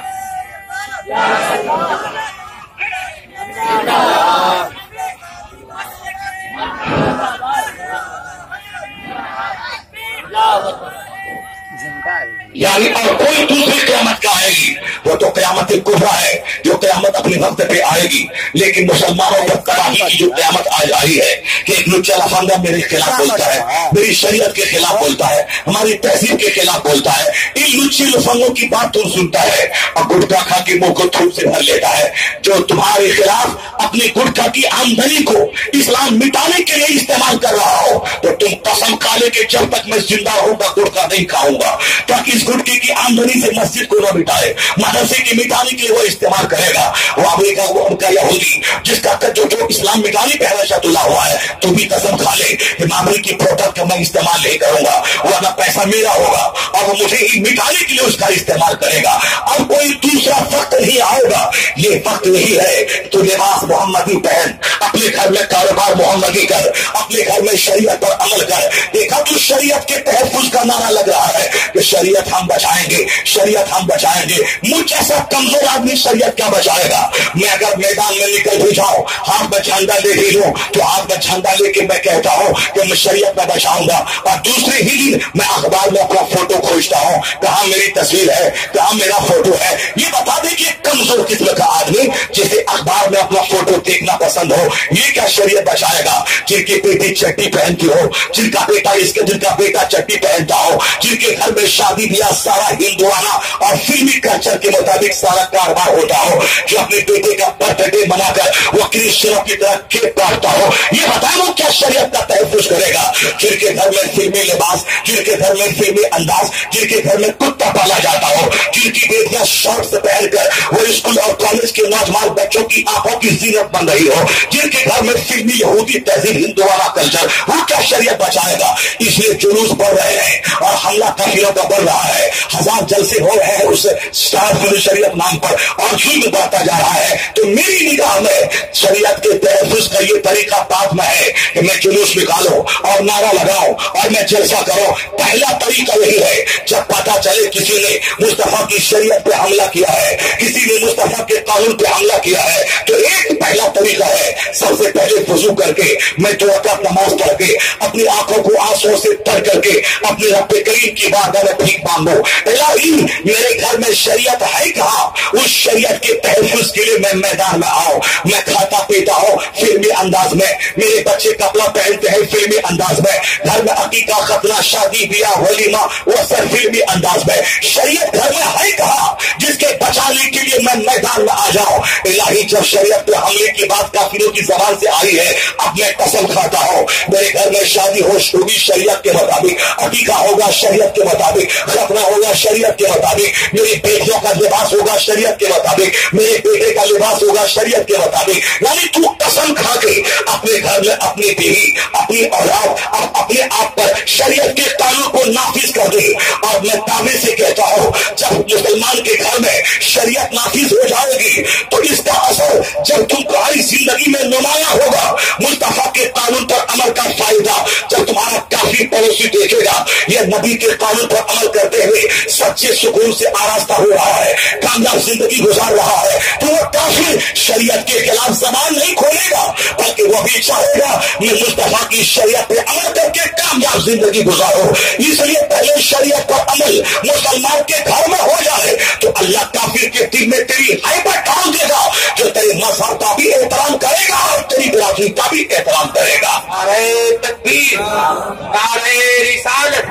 یعنی اور کوئی دوسری قیامت کا آئے گی, وہ تو قیامت کبریٰ ہے جو قیامت اپنے وقت پہ آئے گی. لیکن مسلمانوں پر تباہی کی جو قیامت آج آئی ہے کہ ایک لچا لفندہ میرے خلاف بولتا ہے, میری شریعت کے خلاف بولتا ہے, ہماری تہذیب کے خلاف بولتا ہے. ان لچی لفنگوں کی بات تم سنتا ہے اور گٹکا کھا کے منہ کو تھوک سے بھر لیتا ہے, جو تمہارے خلاف اپنی گٹکا کی آمدنی کو اسلام مٹانے کے لیے استعمال کر رہا ہو. تو تم قسم کھا لے کہ جب تک میں زندہ ہوں گا گٹکا نہیں کھاؤں گا, تاکہ اس گٹکے کی آمدنی سے مسجد کو نہ مٹائے, مدرسے کی مٹانے کے لیے وہ استعمال کرے گا. وہ امریکہ وہ ان کا یہودی جس کا جو اسلام مٹانے پہ حوالہ تلا ہوا ہے, تو بھی قسم کھا لے کہ میں امریکی پروڈکٹ کا میں استعمال نہیں کروں گا, ورنہ پیسہ میرا ہوگا اور وہ مجھے ہی مٹانے کے لیے اس کا استعمال کرے گا. اب کوئی دوسرا وقت نہیں آئے گا, یہ وقت یہی ہے. تو لباس محمدی پہن, اپنے گھر میں کاروبار محمدی کر, اپنے گھر میں شریعت پر عمل کر. دیکھا تو شریعت کے تحفظ کا نعرہ لگ رہا ہے کہ شریعت ہم بچائیں گے, شریعت ہم بچائیں گے. مجھ جیسا کمزور آدمی شریعت کیا بچائے گا؟ میں اگر میدان میں نکل بھی جاؤں, ہاتھ میں جھنڈا لے بھی لوں, تو ہاتھ میں جھنڈا لے کے میں کہتا ہوں کہ میں شریعت میں بچاؤں گا, اور دوسرے ہی دن میں اخبار میں اپنا فوٹو کھوجتا ہوں, کہاں میری تصویر ہے, کہاں میرا فوٹو ہے. یہ بتا دیں کہ کمزور قسم کا آدمی جسے اخبار میں اپنا فوٹو دیکھنا پسند ہو, یہ کیا شریعت بچائے گا؟ جن کی بیٹی چٹی پہنتی ہو, جن کا بیٹا چٹی پہنتا ہو, جن کے گھر میں شادی بیاہ سارا ہندوانہ اور فلمی کلچر کے مطابق سارا کاروبار ہوتا ہو, جو اپنے بیٹے کا برتھ ڈے منا کر وہ کرسچنوں کی طرح کیک کاٹتا ہو, یہ بتائیں وہ کیا شریعت کا تحفظ کرے گا؟ جن کے گھر میں فلمی لباس, جن کے گھر میں فلمی انداز, جن کے گھر میں کتا پالا جاتا ہو, جن کی بیٹیاں شارٹس پہن کر وہ اسکول اور کالج کے نوجوان بچوں کی آنکھوں کی زینت بن رہی ہو, جن کے گھر میں فلمی یہودی تہذیب ہندوانہ کلچر, وہ کیا شریعت بچائے گا؟ اس لیے جلوس بڑھ رہے ہیں اور حملہ کافروں کا بڑھ رہا ہے, ہزار جلسے ہو رہے ہیں اس اسٹار شریعت نام پر, اور ظلم بڑھتا جا رہا ہے. تو میری نگاہ میں شریعت کے تحفظ کا یہ طریقہ پاک میں ہے کہ میں جلوس نکالوں اور نعرہ لگاؤں اور میں جلسہ کروں. پہلا طریقہ یہی ہے, جب پتا چلے کسی نے مصطفیٰ کی شریعت پہ حملہ کیا ہے, کسی نے مصطفیٰ کے قانون پہ حملہ کیا ہے, تو ایک پہلا طریقہ ہے, سب سے پہلے وضو کر کے میں 2 رکعت نماز پڑھ کے اپنی آنکھوں کو آنسوں سے تر کر کے اپنے رب کریم کی بارگاہ میں بھیک مانگو, الہی میرے گھر میں شریعت ہے کہاں, اس شریعت کے تحفظ کے لیے میں میدان میں آؤں. میں کھاتا پیتا ہوں فلمی انداز میں, میرے بچے کپڑا پہنتے ہیں فلمی انداز میں, گھر میں عقیقہ ختنہ شادی بیاہ ولیمہ وہ سب فلمی انداز میں. شریعت گھر میں ہے کہاں جس کے بچانے کے لیے میں میدان میں آ جاؤں؟ الہی جب شریعت پہ حملے کی بات کافروں کی زبان سے آئی ہے, اب میں قسم کھاتا ہوں میرے گھر میں شادی ہوگی شریعت کے مطابق, عقیقہ ہوگا شریعت کے مطابق, ختنہ ہوگا شریعت کے مطابق, میری بیٹیوں کا لباس ہوگا شریعت کے مطابق, میرے بیٹے کا لباس ہوگا شریعت کے مطابق. یعنی تو قسم کھا کے اپنے گھر میں اپنی بیوی, اپنی اولاد, اپنے آپ پر شریعت کے قانون کو نافذ کر دے. اور میں دعوے سے کہتا ہوں جب مسلمان کے گھر میں شریعت نافذ ہو جائے گی تو اس کا اثر جب تمہاری زندگی میں نمایاں ہوگا. مصطفیٰ کے قانون پر عمل کا فائدہ جب تمہارا کافی پڑوسی دیکھے گا, یہ نبی کے قانون پر عمل کرتے ہوئے سچے سکون سے آراستہ ہو رہا ہے, کامیاب زندگی گزار رہا ہے, تو وہ کافی شریعت کے خلاف زبان نہیں کھولے گا, بلکہ وہ بھی چاہے گا میں مصطفیٰ کی شریعت پہ عمل کر کے کامیاب زندگی گزاروں. اس لیے پہلے شریعت پر عمل مسلمان کے گھر میں ہو جائے تو اللہ کافر کے دل میں تیری ہیبت ڈال دے گا, جو تیرے مذہب کا بھی احترام کرے گا اور تیری برادری کا بھی احترام کرے گا. نعرہ تکبیر, نعرہ رسالت,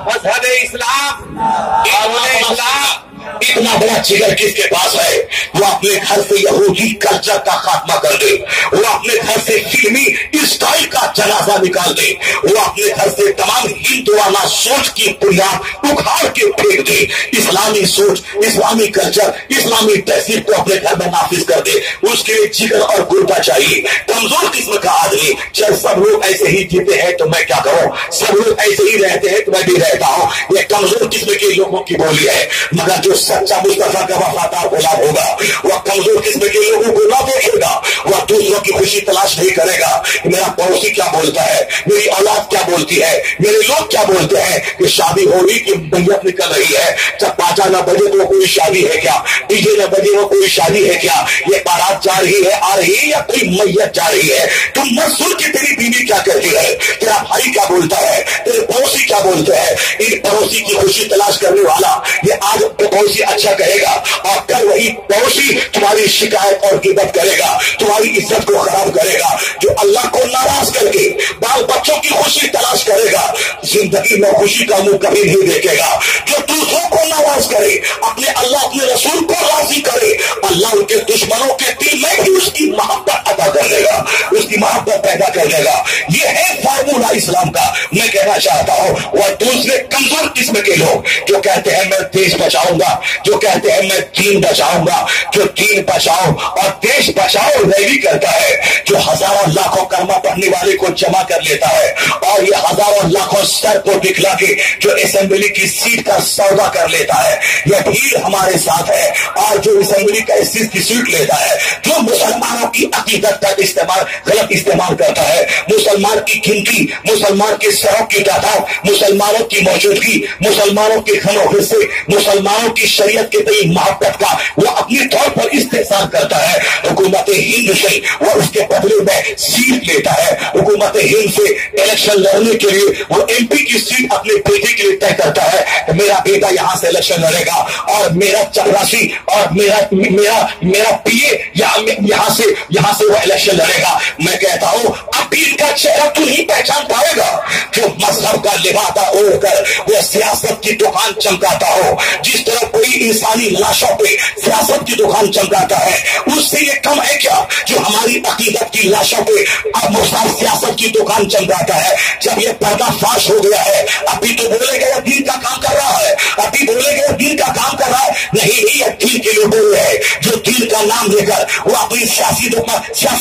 مذہب اسلام, اسلام, इतना बड़ा जिगर किसके पास है? वो अपने घर से यहूदी कल्चर का खात्मा कर दे, वो अपने घर से फिल्मी स्टाइल का जनाजा निकाल दे, वो अपने घर से तमाम हिंदुआना सोच की बुनियाद उखाड़ के फेंक दे, इस्लामी सोच, इस्लामी कल्चर, इस्लामी तहसीब को अपने घर में नाफिज कर दे। उसके लिए जिगर और गुर्दा चाहिए। कमजोर किस्म का आदमी, जब सब लोग ऐसे ही जीते हैं तो मैं क्या करूं, सब लोग ऐसे ही रहते हैं तो मैं भी रहता हूं, ये कमजोर किस्म के लोगों की बोली है। मगर जो सच्चा मुस्तफा का वफादार गुलाम होगा वह कमजोर किस्म के लोगों को ना देखेगा, वह दूसरों की खुशी तलाश नहीं करेगा। मेरा पड़ोसी क्या बोलता है, मेरी औलाद क्या बोलती है, मेरे लोग क्या बोलते हैं कि शादी हो रही कि मैयत निकल रही है, जब बाजा न बजे तो कोई शादी है क्या, डीजे न बजे वो कोई शादी है क्या, ये बारात जा रही है आ रही है या कोई मैयत जा रही है। तुम मत सुन के तेरी बीवी क्या कहती है, तेरा भाई क्या बोलता है, तेरे पड़ोसी क्या बोलते हैं। इन पड़ोसी की खुशी तलाश करने वाला ये आज पड़ोसी अच्छा कहेगा और कल वही पड़ोसी तुम्हारी शिकायत और गिबत करेगा, तुम्हारी इज्जत को खराब करेगा। जो अल्लाह को नाराज करके बाल बच्चों की खुशी तलाश करेगा जिंदगी में खुशी का मुंह कभी नहीं देखेगा। जो दूसरों को नाराज करे, अपने अल्लाह अपने रसूल को राजी करे, अल्लाह उनके दुश्मनों के दिल में भी उसकी मोहब्बत अदा कर देगा, उसकी मोहब्बत पैदा कर देगा। ये है फार्मूला इस्लाम का। मैं कहना चाहता हूँ वह दूसरे कमजोर किस्म के लोग जो कहते हैं मैं देश बचाऊंगा, जो कहते हैं मैं दीन बचाऊंगा, जो दीन बचाओ और देश बचाओ रैली करता है, जो हजारों लाखों कलमा पढ़ने वाले को जमा कर लेता है और ये हजारों लाखों सर को दिखला के जो असेंबली की सीट का सौदा कर लेता है, यह भीड़ हमारे साथ है। और जो असेंबली का की सीट लेता है, जो मुसलमानों की अकीदत का इस्तेमाल गलत इस्तेमाल करता है, मुसलमान की गिनती, मुसलमान के सरों की तादाद, मुसलमानों की मौजूदगी, मुसलमानों के घनों हिस्से, मुसलमानों की शरीयत के प्रति मोहब्बत का वो अपनी तौर पर इस्तेमाल करता है। हुकूमत हिंद से वो उसके बदले में सीट लेता है, हुकूमत हिंद से इलेक्शन लड़ने के लिए वो एमपी की सीट अपने बेटे के लिए तय करता है। मेरा बेटा यहाँ से इलेक्शन लड़ेगा और मेरा चपरासी और मेरा पीए यहाँ से वो इलेक्शन लड़ेगा। मैं कहता हूँ अभी इनका चेहरा तू नहीं पहचान पाएगा जो मजहब का लिबासा ओढ़कर वो सियासत की दुकान चमकाता हो। जिस तरह कोई इंसानी लाशों पे सियासत की दुकान चमकाता है, उससे ये कम है क्या जो हमारी अकीदत की लाशों पे अब मुसाफ सियासत की दुकान चमकाता है। जब ये पर्दा फाश हो गया है, अभी तो बोलेगा ये दीन का काम कर रहा है, अभी बोलेगा दीन का काम कर रहा है। नहीं ये दीन के लोग बोल रहे हैं जो दीन का नाम लेकर वो अपनी सियासी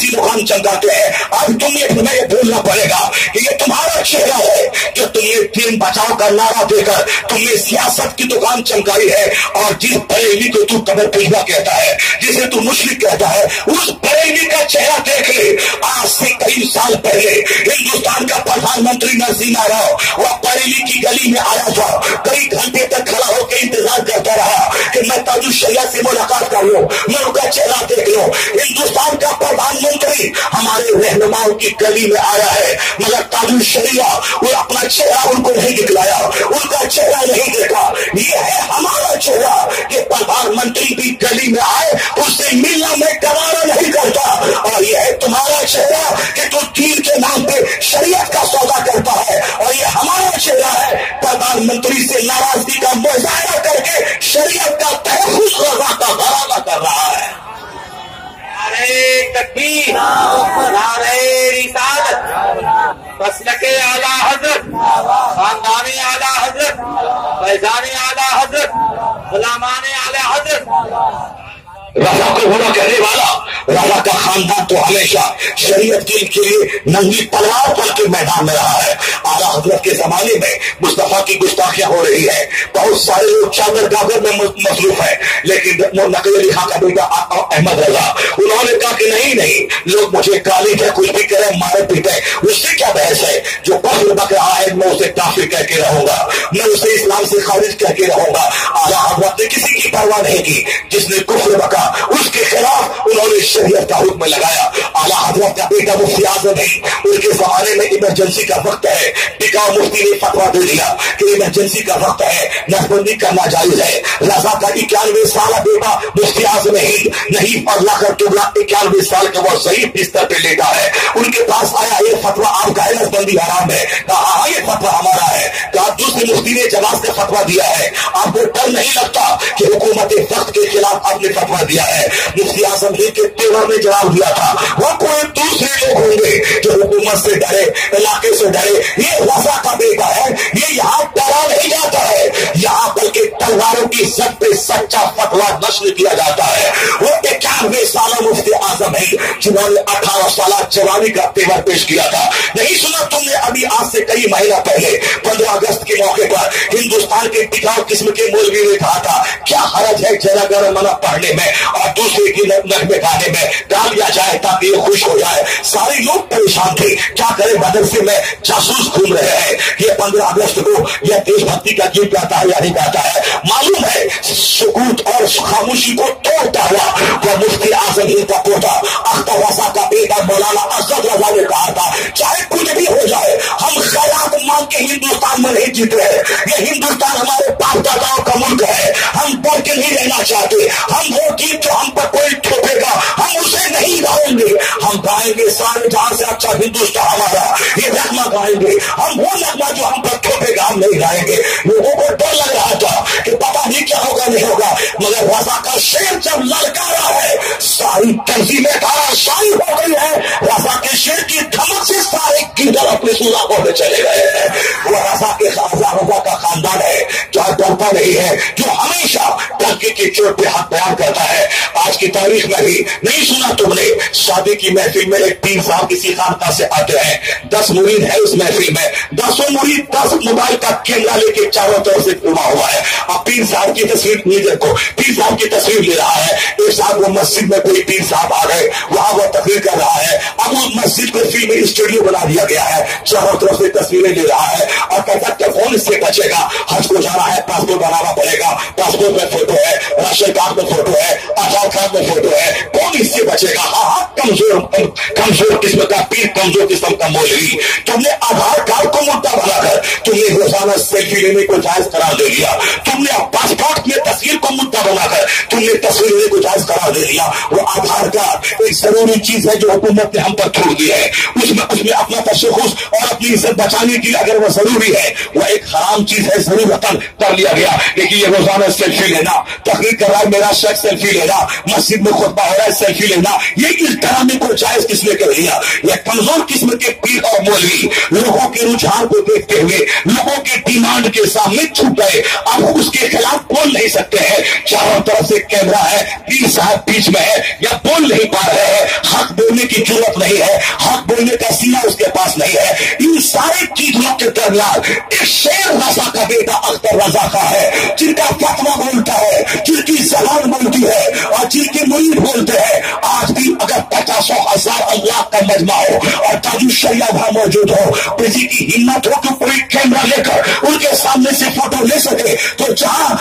दुकान चमकाते हैं। अब तुम्हें ये बोलना पड़ेगा कि ये तुम्हारा चेहरा है जो तुमने दीन बचाओ का नारा देकर तुमने सियासत की दुकान चमकाई है। और जिस बरेली को तू कबर पैदा कहता है, जिसे तू मुशरिक कहता है, उस बरेली का चेहरा देख ले। आज से कई साल पहले हिंदुस्तान का प्रधानमंत्री नरसिम्हा राव वह बरेली की गली में आया था, कई घंटे तक खड़ा होकर इंतजार करता रहा कि मैं ताजुल शरिया से मुलाकात कर लूं, मैं उनका चेहरा देख लूं। हिंदुस्तान का प्रधानमंत्री हमारे रहनुमाओं की गली में आया है, मगर ताजुल शरिया वो अपना चेहरा उनको नहीं दिखलाया, उनका चेहरा नहीं देखा। ये है हमारा चेहरा कि प्रधानमंत्री भी गली में आए उससे मिलना मैं करारा नहीं करता। और ये है तुम्हारा चेहरा कि तू दीन के नाम पे शरीयत का सौदा करता है। और ये हमारा चेहरा है प्रधानमंत्री से नाराजगी का मुजाहरा करके शरीयत का तहफ़्फ़ुज़ का गराना कर रहा है। नारे तकबीर, नारे रिसालत, मसलके आला हज़रत, खानदाने आला हज़रत, फैज़ाने आला हज़रत, गुलामाने आला हज़रत। रजा को बुरा कहने वाला राजा का खानदान तो हमेशा शरीयत दीन के लिए नंगी तलवार पर के मैदान में रहा है। आला हजरत के जमाने में मुस्तफा की गुस्ताखियां हो रही है, बहुत सारे लोग चादर गागर में मसरूफ है, लेकिन नकल अली खां का बेटा अहमद रजा उन्होंने कहा कि नहीं लोग मुझे गाली दे कुछ भी करें मारे पीटे उससे क्या बहस है। जो कुफ्र बक रहा है मैं उसे काफिर कह के रहूंगा, मैं उसे इस्लाम से खारिज कह के रहूंगा। आला हजरत ने किसी की परवाह नहीं की, जिसने कुफ्र बका उसके खिलाफ उन्होंने शरीयत का हुक्म लगाया। आला हजरत का बेटा मुफ्ती आज़म नहीं, उनके जमाने में इमरजेंसी का वक्त है, टिकाऊ मुफ्ती ने फतवा दे दिया कि इमरजेंसी का वक्त है, नसबंदी करना जायज है। रजा का 91 साल बेटा मुफ्ती आज़म नहीं पढ़ला कर टुकड़ा 91 साल का वो सही बिस्तर पे लेटा है। उनके पास आया ये फतवा आपका है, नसबंदी हराम है। कहा हाँ ये फतवा हमारा है। कहा दूसरे मुफ्ती ने जवाब का फतवा दिया है, आपको डर नहीं लगता कि हुकूमत वक्त के खिलाफ आपने फतवा दिया है। मुफ्ती आजम हिंद के तेवर ने जवाब दिया था, वो कोई दूसरे लोग होंगे जो हुकूमत से डरे, इलाके से डरे। ये रजा का बेटा है, ये यहाँ डरा नहीं जाता है, यहाँ बल्कि तलवारों की जद पे सच्चा फतवा नश्र किया जाता है। वो 91 साल मुफ्ती आजम है जिन्होंने 18 साल जवानी का तेवर पेश किया था। नहीं सुना तुमने अभी आज से कई महीना पहले 15 अगस्त के मौके पर हिंदुस्तान के टिकाऊ किस्म के मौलवी ने कहा था, क्या हरज है जरा मना पढ़ने में और दूसरे की नगमे गाने में, डाल दिया जाए ताकि ये खुश हो जाए। सारे लोग परेशान थे, क्या करें, मदरसे में जासूस घूम रहे हैं। ये 15 अगस्त को यह देशभक्ति का गीत गाता है या नहीं गाता है, मालूम है सुकूत और खामोशी को तोड़ता हुआ वह मुफ्ती आजम हिंद का पोता अख्तर रजा का बेटा मौलाना असद रजा ने कहा था, चाहे कुछ भी हो जाए हम खैरात मांग के हिंदुस्तान में नहीं जीते हैं। ये हिंदुस्तान हमारे बाप दादाओं का मुल्क है, हम बढ़ के नहीं रहना चाहते। हम वो गीत जो हम पर कोई थोपेगा हम उसे नहीं गाएंगे, हम गाएंगे सारे जहां से अच्छा हिंदुस्तान हमारा, ये नगमा गाएंगे। हम वो नगमा जो हम पर थोपेगा हम नहीं गाएंगे। लोगों को डर लग रहा था कि पता नहीं क्या होगा नहीं होगा, मगर रजा का शेर जब ललकारा है सारी तंजीमें ताराशाही हो गई है। रजा के शेर की धमक से सारे कीडर अपने सुलाखों में चले गए हैं। वो रजा के रजा का खानदान है जो डरता नहीं है, जो हमेशा टंकी की चोट पे हाथ बयान करता है। आज की तारीख में भी नहीं सुना तुमने, शादी की महफिल में एक पीर साहब किसी खानका से आते हैं, 10 मुरीद है उस महफिल में, 10 मुरीद 10 मोबाइल का कैमरा लेके चारों तरफ से घुमा हुआ है। अब पीर साहब की तस्वीर नहीं देखो, पीर साहब की तस्वीर ले रहा है। एक साहब वो मस्जिद में कोई पीर साहब आ गए, वहां वो तकरीर कर रहा है। अब वो मस्जिद को फिल्म स्टूडियो बना दिया गया है, चारों तरफ से तस्वीरें ले रहा है और कहता है कौन इससे बचेगा, हज को जाना है पासपोर्ट बनाना पड़ेगा, पासपोर्ट में फोटो है, राशन कार्ड में फोटो है, आधार कार्ड में फोटो है, कौन इससे बचेगा। हाँ, कमजोर किस्म का पीर, कमजोर किस्म का मौलवी। तुमने आधार कार्ड को मुद्दा बनाकर तुमने रोजाना सेल्फी लेने को जायज करार दे दिया, तुमने पासपोर्ट में तस्वीर को मुद्दा बनाकर तुमने तस्वीर लेने को जायज करार दे दिया। वो आधार कार्ड एक जरूरी चीज है जो हुकूमत ने हम पर छोड़ दी है, उसमें अपना तशख़्ख़ुस और अपनी इज्जत बचाने की अगर वो जरूरी है, वह एक हराम चीज है, जरूरतन कर लिया गया। लेकिन ये रोजाना सेल्फी लेना, तकरीर कर रहा है मेरा शख्स सेल्फी लेना, मस्जिद में खुतबा हो रहा है सेल्फी लेना, ये इस तरह में को जायज किसने कर लिया। यह कमजोर किस्म के पीर और मौलवी लोगों के रुझान को देखते हुए लोगों के डिमांड के सामने छुप गए। अब उसके खिलाफ बोल नहीं सकते हैं, चारों तरफ से कैमरा है, पीर साहब बीच में है या बोल नहीं पा रहे हैं, हक बोलने की जरूरत नहीं है, हक बोलने का सीना उसके पास नहीं है। इन सारे चीजों के दरमियान एक शेर रजा का बेटा अख्तर रजा का है, जिनका फतवा बोलता है, जिनकी जबान बोलती है और जिनके मुरीद बोलते हैं। आज भी अगर 50,000 अल्लाह का मजमा हो और ताजु शरिया वहां मौजूद हो, किसी की हिम्मत हो कि कोई कैमरा लेकर उनके सामने से फोटो ले सके, तो जहां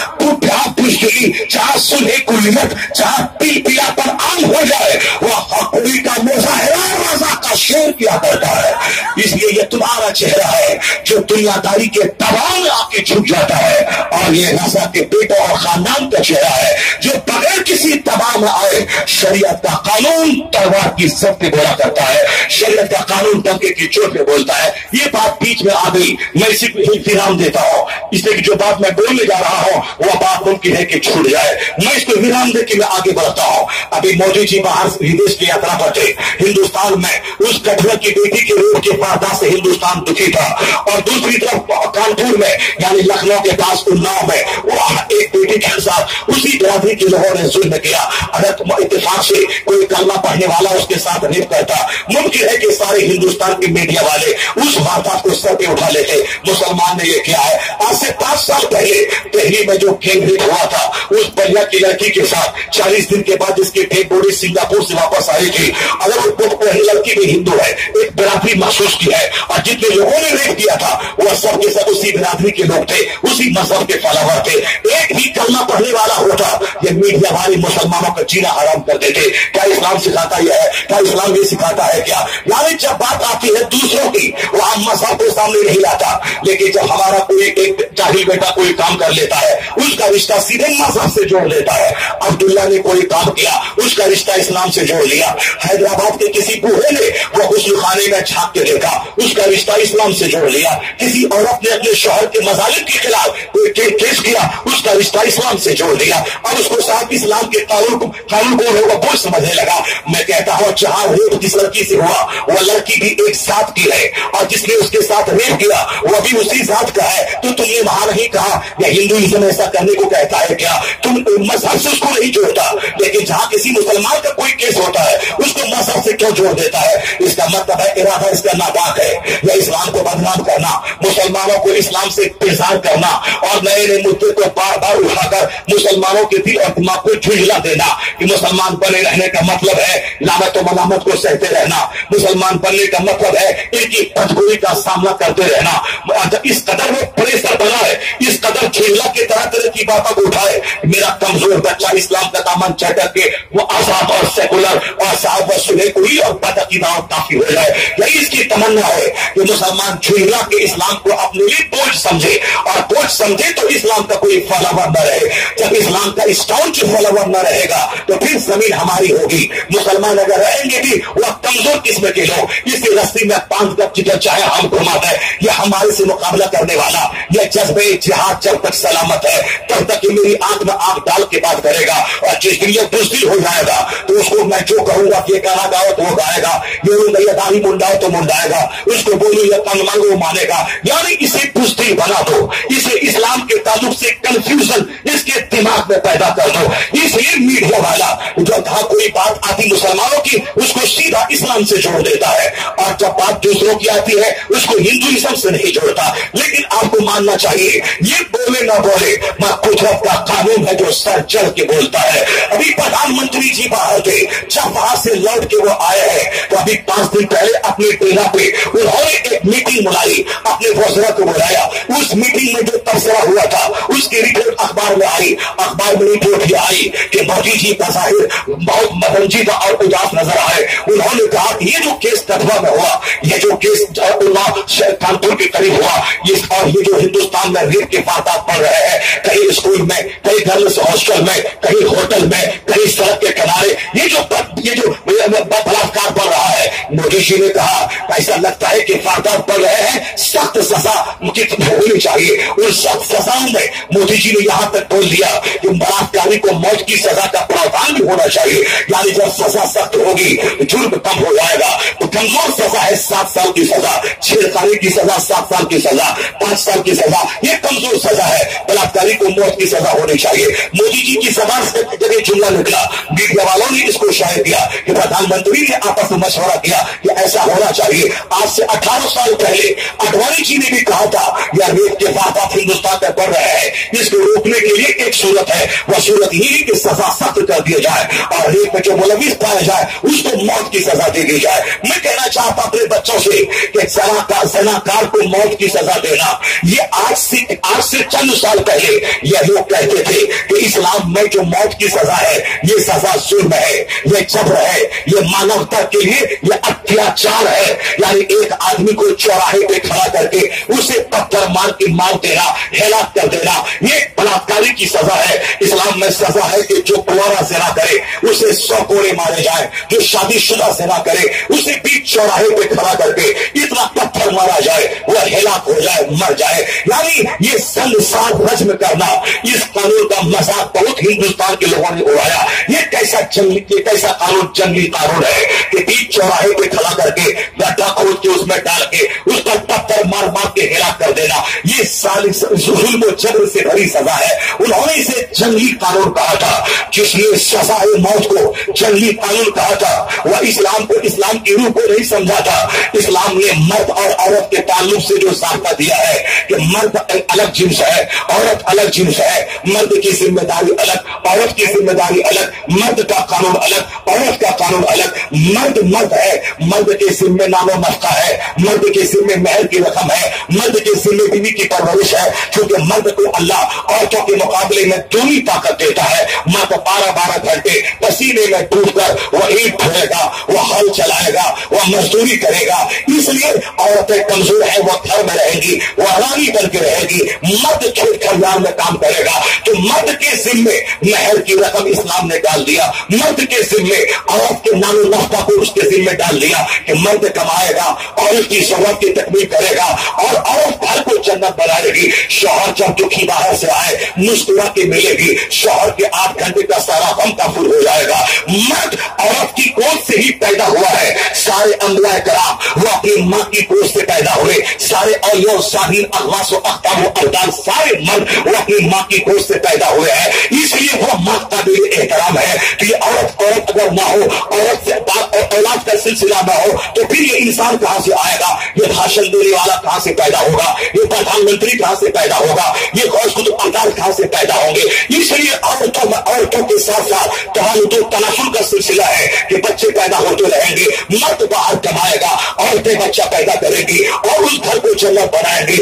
पुष्टि, जहां सुलह कुलियत, जहां पियापन आम हो जाए, वह हकूरी का मुजाहिरा रजा का शेर किया करता है। इसलिए ये तुम्हारा चेहरा है जो दुनियादारी के दबाव में आके झुक जाता है, और ये रजा के बेटा और खानदान का चेहरा है जो बगैर किसी दबाव में आए शरीयत का कानून तलवार की सब पे बोला करता है, शरीयत का कानून टंके की चोट पे बोलता है। ये बात बीच में आ गई, मैं इसी को विराम देता हूँ, इसलिए कि जो बात मैं बोलने जा रहा हूँ वह बात मुमकिन है कि छूट जाए। मैं इसको विराम दे के मैं आगे बढ़ता हूँ। अभी मोदी जी बाहर विदेश की यात्रा पर थे, हिंदुस्तान में उस कठुआ की बेटी के रोग के वारदात से हिंदुस्तान दुखी था, और दूसरी तरफ कानपुर में यानी लखनऊ के पास उन्नाव में एक बेटी के साथ उसी बिरादरी के लोगों ने जुल्म किया। अगर इत्तेफाक से कोई कलमा पढ़ने वाला उसके साथ रेप करता, मुमकिन है कि सारे हिंदुस्तान के मीडिया वाले उस वारदात को सर पे उठा लेते। मुसलमान ने ये किया है। आज से 5 साल पहले दिल्ली में जो गैंग रेप हुआ था उस बलिया की लड़की के साथ, 40 दिन के बाद जिसकी डेड बॉडी सिंगापुर से वापस आई थी, अगर वही लड़की भी हिंदू है, एक बिरादरी महसूस की है, और जितने लोगों ने रेप किया था वह सब के सब उसी बिरादरी के लोग थे, उसी मजहब के फॉलोवर थे। एक भी कलमा पढ़ने वाला होता ये मीडिया वाले मुसलमानों का जीना हराम कर देते। क्या इस्लाम सिखाता यह है? क्या इस्लाम ये सिखाता है क्या? यानी जब बात आती है दूसरों की, वो हम मजहब के सामने नहीं लाता, लेकिन जब हमारा कोई एक जाहिल बेटा कोई काम कर लेता है उसका रिश्ता सीधे मजहब से जोड़ देता है। अब्दुल्ला ने कोई काम किया, उसका रिश्ता इस्लाम से जोड़ लिया। हैदराबाद के किसी बूढ़े ने वो गुस्ल खाने में झांक के देखा, उसका रिश्ता इस्लाम से जोड़ लिया। किसी औरत ने अपने शौहर के मजालिम के खिलाफ कोई केस किया, उसका रिश्ता इस्लाम से जोड़ लिया। अब उसको साथ इस्लाम के कानून को होगा वो समझने लगा। मैं कहता हूँ जहां रेप जिस लड़की से हुआ वो लड़की भी एक जात की है, और जिसने उसके साथ रेप किया वो भी उसी जात का है। तो तुमने वहां नहीं कहा या हिंदुइज्म ऐसा करने को कहता है क्या? तुम मजहब से उसको नहीं जोड़ता, लेकिन जहां किसी मुसलमान का कोई केस होता है उसको मजहब से क्यों जोड़ देता है? इसका मतलब है इरादा इसका नापाक है, या इस्लाम को बदनाम करना, मुसलमानों को इस्लाम से बेजार करना और नए नए मुद्दे को बार बार उठाकर मुसलमानों के दिल और दिमाग को झुंझला देना कि मुसलमान बने रहने का मतलब है लानत और मलामत को सहते रहना, मुसलमान बनने का मतलब है इनकी बदगोई का सामना करते रहना। इस कदर में प्रेशर बना है, इस कदर झेला के तरह तरह की बातों को उठाए, मेरा कमजोर बच्चा इस्लाम का दामन चढ़ के वो आजाद और सेकुलर और साहब सुने कोई और बदअकीदा काफी हो जाए। यही इसकी तमन्ना है कि मुसलमान झुंझला के इस्लाम को अपने लिए बोझ समझे, और बोझ समझे तो इस्लाम का कोई फॉलोवर न रहे। जब इस्लाम का स्टाउंच फॉलोवर न रहेगा तो फिर जमीन हमारी होगी। मुसलमान अगर रहेंगे भी वह कमजोर किस्म के लोग, इसी रस्सी में 5 गप जिधर चाहे हम घुमाते हैं, यह हमारे से मुकाबला करने वाला, यह जज्बे जिहाद जब तक सलामत है तब तक मेरी आंख में आंख डाल के बात करेगा। और जिस दिन यह बुज़दिल हो जाएगा तो उसको मैं जो कहूंगा ये गाना गाओ तो वो गाएगा, ये दाढ़ी मुंडाओ तो मुंडाएगा, उसको बोलो ये तंग मांगो वो मानेगा। यानी इसे बुज़दिल बना दो, इसे इस्लाम के ताल्लुक से कंफ्यूजन इसके दिमाग में पैदा कर दो। इसलिए मीडिया वाला जब जहां कोई बात आती मुसलमानों की उसको सीधा इस्लाम से जोड़ देता है, और जब बात दूसरों की आती है उसको हिंदुइज्म से नहीं जोड़ता। लेकिन आपको मानना चाहिए ये बोले ना बोले मैं कुदरत का कानून है जो सर चढ़ के बोलता है। अभी प्रधानमंत्री जी बाहर थे, जब वहां से लौट के वो आए हैं तो अभी 5 दिन पहले अपने डेरा पे उन्होंने एक मीटिंग बुलाई, अपने वज़रा को बुलाया। उस मीटिंग में जो तबसरा हुआ था उसकी रिपोर्ट अखबार में आई, अखबार में रिपोर्ट ये आई कि मोदी जी का जाहिर बहुत मदनजीदा और उदास नजर आए। उन्होंने कहा कि ये जो केस कठुआ में हुआ, ये जो केस कानपुर के करीब हुआ, और ये जो हिंदुस्तान में रेप के वारदात बढ़ रहे हैं, कहीं स्कूल में, कहीं गर्ल्स हॉस्टल में, कहीं होटल में, कहीं सड़क के किनारे, ये जो बलात्कार बढ़ रहा है, मोदी जी ने कहा ऐसा लगता है कि वारदात बढ़ रहे हैं, सख्त सजा होनी चाहिए। उन सख्त सजाओं में मोदी जी ने यहां तक बोल दिया कि बलात्कारी को मौत की सजा का प्रावधान भी होना चाहिए। यानी जब सजा सख्त होगी जुर्म कम हो जाएगा। तो कमजोर सजा है 7 साल की सजा, छेड़खानी की सजा 7 साल की सजा, 5 साल की सजा, ये कमजोर सजा है। बलात्कारी को मौत की सजा होनी चाहिए। मोदी जी की जबान से जब ये जुमला निकला, मीडिया वालों ने इसको शायद दिया कि प्रधानमंत्री ने आपस में मशवरा किया कि ऐसा होना चाहिए। आज से 18 साल पहले अडवाणी जी ने भी कहा था यह रेप के वारदात हिंदुस्तान में बढ़ रहे हैं, इसको रोकने के लिए एक सूरत है, वह सूरत ही कि सजा सख्त कर दिया जाए और रेप में जो मुलविस पाया जाए उसको मौत की सजा दे दी जाए। मैं कहना चाहता अपने बच्चों से कि जनाकार को मौत की सजा देना, ये आज से चंद साल पहले यह लोग कहते थे कि इस्लाम में जो मौत की सजा है ये सजा जुर्म है, ये जबर है, ये मानवता के लिए ये अत्याचार है। यानी एक आदमी को चौराहे पे खड़ा करके उसे पत्थर मार के मार देना, हेलाक कर देना, ये बलात्कारी की सजा है। इस्लाम में सजा है कि जो कुंवारा ज़िना करे उसे 100 कोड़े मारे जाए, जो शादीशुदा ज़िना करे उसे बीच चौराहे पे खड़ा करके इतना पत्थर मारा जाए, वह हेलाक हो जाए, मर जाए। यानी ये संसार रज्म करना, इस कानून का मजाक बहुत हिंदुस्तान के लोगों ने उड़ाया। ये कैसा कानून जंगली कानून है कि बीच चौराहे पे खड़ा करके गड्ढा खोद के उसमें डाल के उस पर पत्थर मार मार के हेलाक कर देना, ये जुल्म और जबर से भरी सजा है। उन्होंने इसे जंगली कानून कहा था। जिसने सजाए मौत को जंगली कानून कहा था वह इस्लाम की रूह को नहीं समझा था। इस्लाम ने मर्द और औरत के ताल्लुक से जो ज़ाब्ता दिया है कि मर्द अलग जिन्स है, औरत अलग जिन्स है, मर्द की जिम्मेदारी अलग, औरत की जिम्मेदारी अलग, मर्द का कानून अलग, औरत का कानून अलग। मर्द मर्द है, मर्द के सिर में नामो नफका है, मर्द के सिर में महर की रकम है, मर्द के सिर में बीवी की परवरिश है, क्योंकि मर्द को अल्लाह औरतों के मुकाबले में दूनी ताकत देता है। मर्द 12-12 घंटे पसीने में डूबकर वह ईंट ढोएगा, वह हल चलाएगा, वह मजदूरी करेगा। इसलिए औरतें कमजोर है, वह घर में रहेंगी, वह रानी बन के रहेगी। मर्द खेत खलिहान में काम करेगा। तो मर्द के सिर में महर की रकम इस्लाम ने डाल दिया, मर्द के सिर में औरत के नाम नफ्ता को उसके सिर में डाल दिया कि मर्द कमाएगा, औरत की जरूरत की तकमील करेगा और औरत घर को जन्नत बनाएगी। शौहर जब दुखी बाहर से आए मुस्कुरा के मिलेगी, शौहर के 8 घंटे का सारा गम कबूल हो जाएगा। मर्द औरत की गोद से ही पैदा हुआ है। सारे अंबिया कराम वो अपनी माँ की गोद से पैदा हुए, सारे औलिया साहिन अगवास अख्ताब अब्दाल सारे मर्द वो अपनी माँ की गोद से पैदा हुए हैं। इसलिए वो माँ का भी एहतराम है कि औरत अगर ना हो, औरत से औलाद का सिलसिला ना हो, तो फिर ये इंसान कहां से आएगा, ये भाषण देने वाला कहां से पैदा होगा, ये प्रधानमंत्री कहां से पैदा होगा, ये गौस कुतुब अवतार कहां से पैदा होंगे। इसलिए औरतों के साथ साथ तनासुल का सिलसिला है कि बच्चे पैदा होते रहेंगे। मर्द बाहर कमाएगा, औरतें बच्चा पैदा करेगी और उस घर को जन्नत बनाएगी।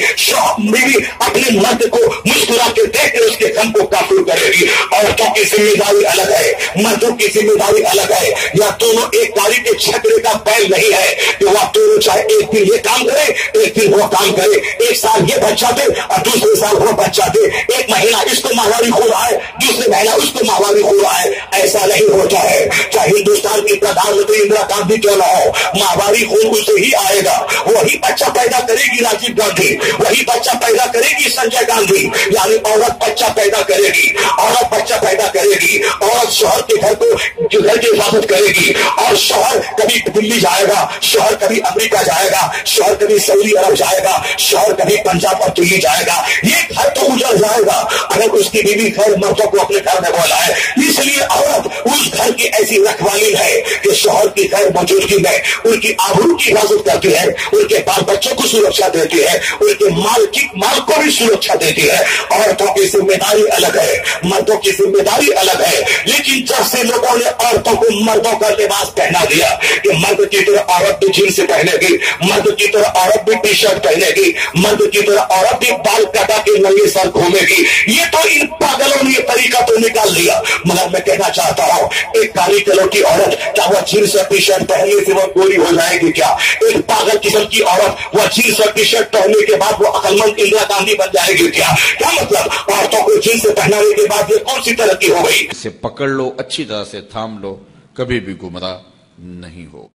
बीवी अपने मर्द को मुस्कुरा के देख के उसके गम को काबू करेगी। औरतों की जिम्मेदारी अलग है, मर्दों की जिम्मेदारी अलग है। या दोनों एक गाड़ी के छकड़े का बैल नहीं है कि वह दोनों चाहे एक दिन ये काम करे एक दिन वो काम करे, एक साल ये बच्चा दे और दूसरे साल वो बच्चा दे, एक महीना इसको माहवारी हो रहा है दूसरे महीना उसको माहवारी हो रहा है। ऐसा नहीं होता है। चाहे हिंदुस्तान की प्रधानमंत्री इंदिरा गांधी क्यों ना हो, माहवारी खून उसे ही आएगा। वही बच्चा पैदा करेगी राजीव गांधी, वही बच्चा पैदा करेगी संजय गांधी। यानी औरत बच्चा पैदा करेगी, औरत बच्चा पैदा करेगी, औरत शौहर के घर की हिफाजत करेगी। और शौहर कभी दिल्ली जाएगा, शौहर कभी अमेरिका जाएगा, शौहर कभी सऊदी अरब जाएगा, शौहर कभी पंजाब और दिल्ली जाएगा। ये घर तो उजड़ जाएगा अगर उसकी बीवी खैर मर्दों को अपने घर में बोला है। इसलिए औरत उस घर की ऐसी रखवाली है कि शौहर की खैर मौजूदगी में उनकी आबरू की हिफाजत करती है, उनके बाल बच्चों को सुरक्षा देती है, उनके माल को भी सुरक्षा देती है। औरतों की जिम्मेदारी अलग है, मर्दों की जिम्मेदारी अलग है। लेकिन जब से लोगों ने औरतों को मर्दों का लिबास पहना दिया कि मर्द की तरह औरत भी जीन्स पहनेगी, मर्द की तरह औरत भी टी शर्ट पहनेगी, मर्द की तरह औरत भी बाल कटा के नंगे सर घूमेगी, ये तो इन पागलों ने ये तरीका तो निकाल लिया। मगर मैं कहना चाहता हूँ, एक काली कलर की औरत क्या वह जीन्स और टी शर्ट पहनने से वो गोरी हो जाएगी क्या? एक पागल किस्म की औरत वह जीन्स और टी शर्ट पहनने के बाद वो अकलमंद इंदिरा गांधी बन जाएगी क्या? क्या मतलब औरतों को जीन्स पहनाने के बाद ये कौन सी तरक्की हो गई? इसे पकड़ लो, अच्छी तरह से थाम लो, कभी भी गुमराह नहीं हो।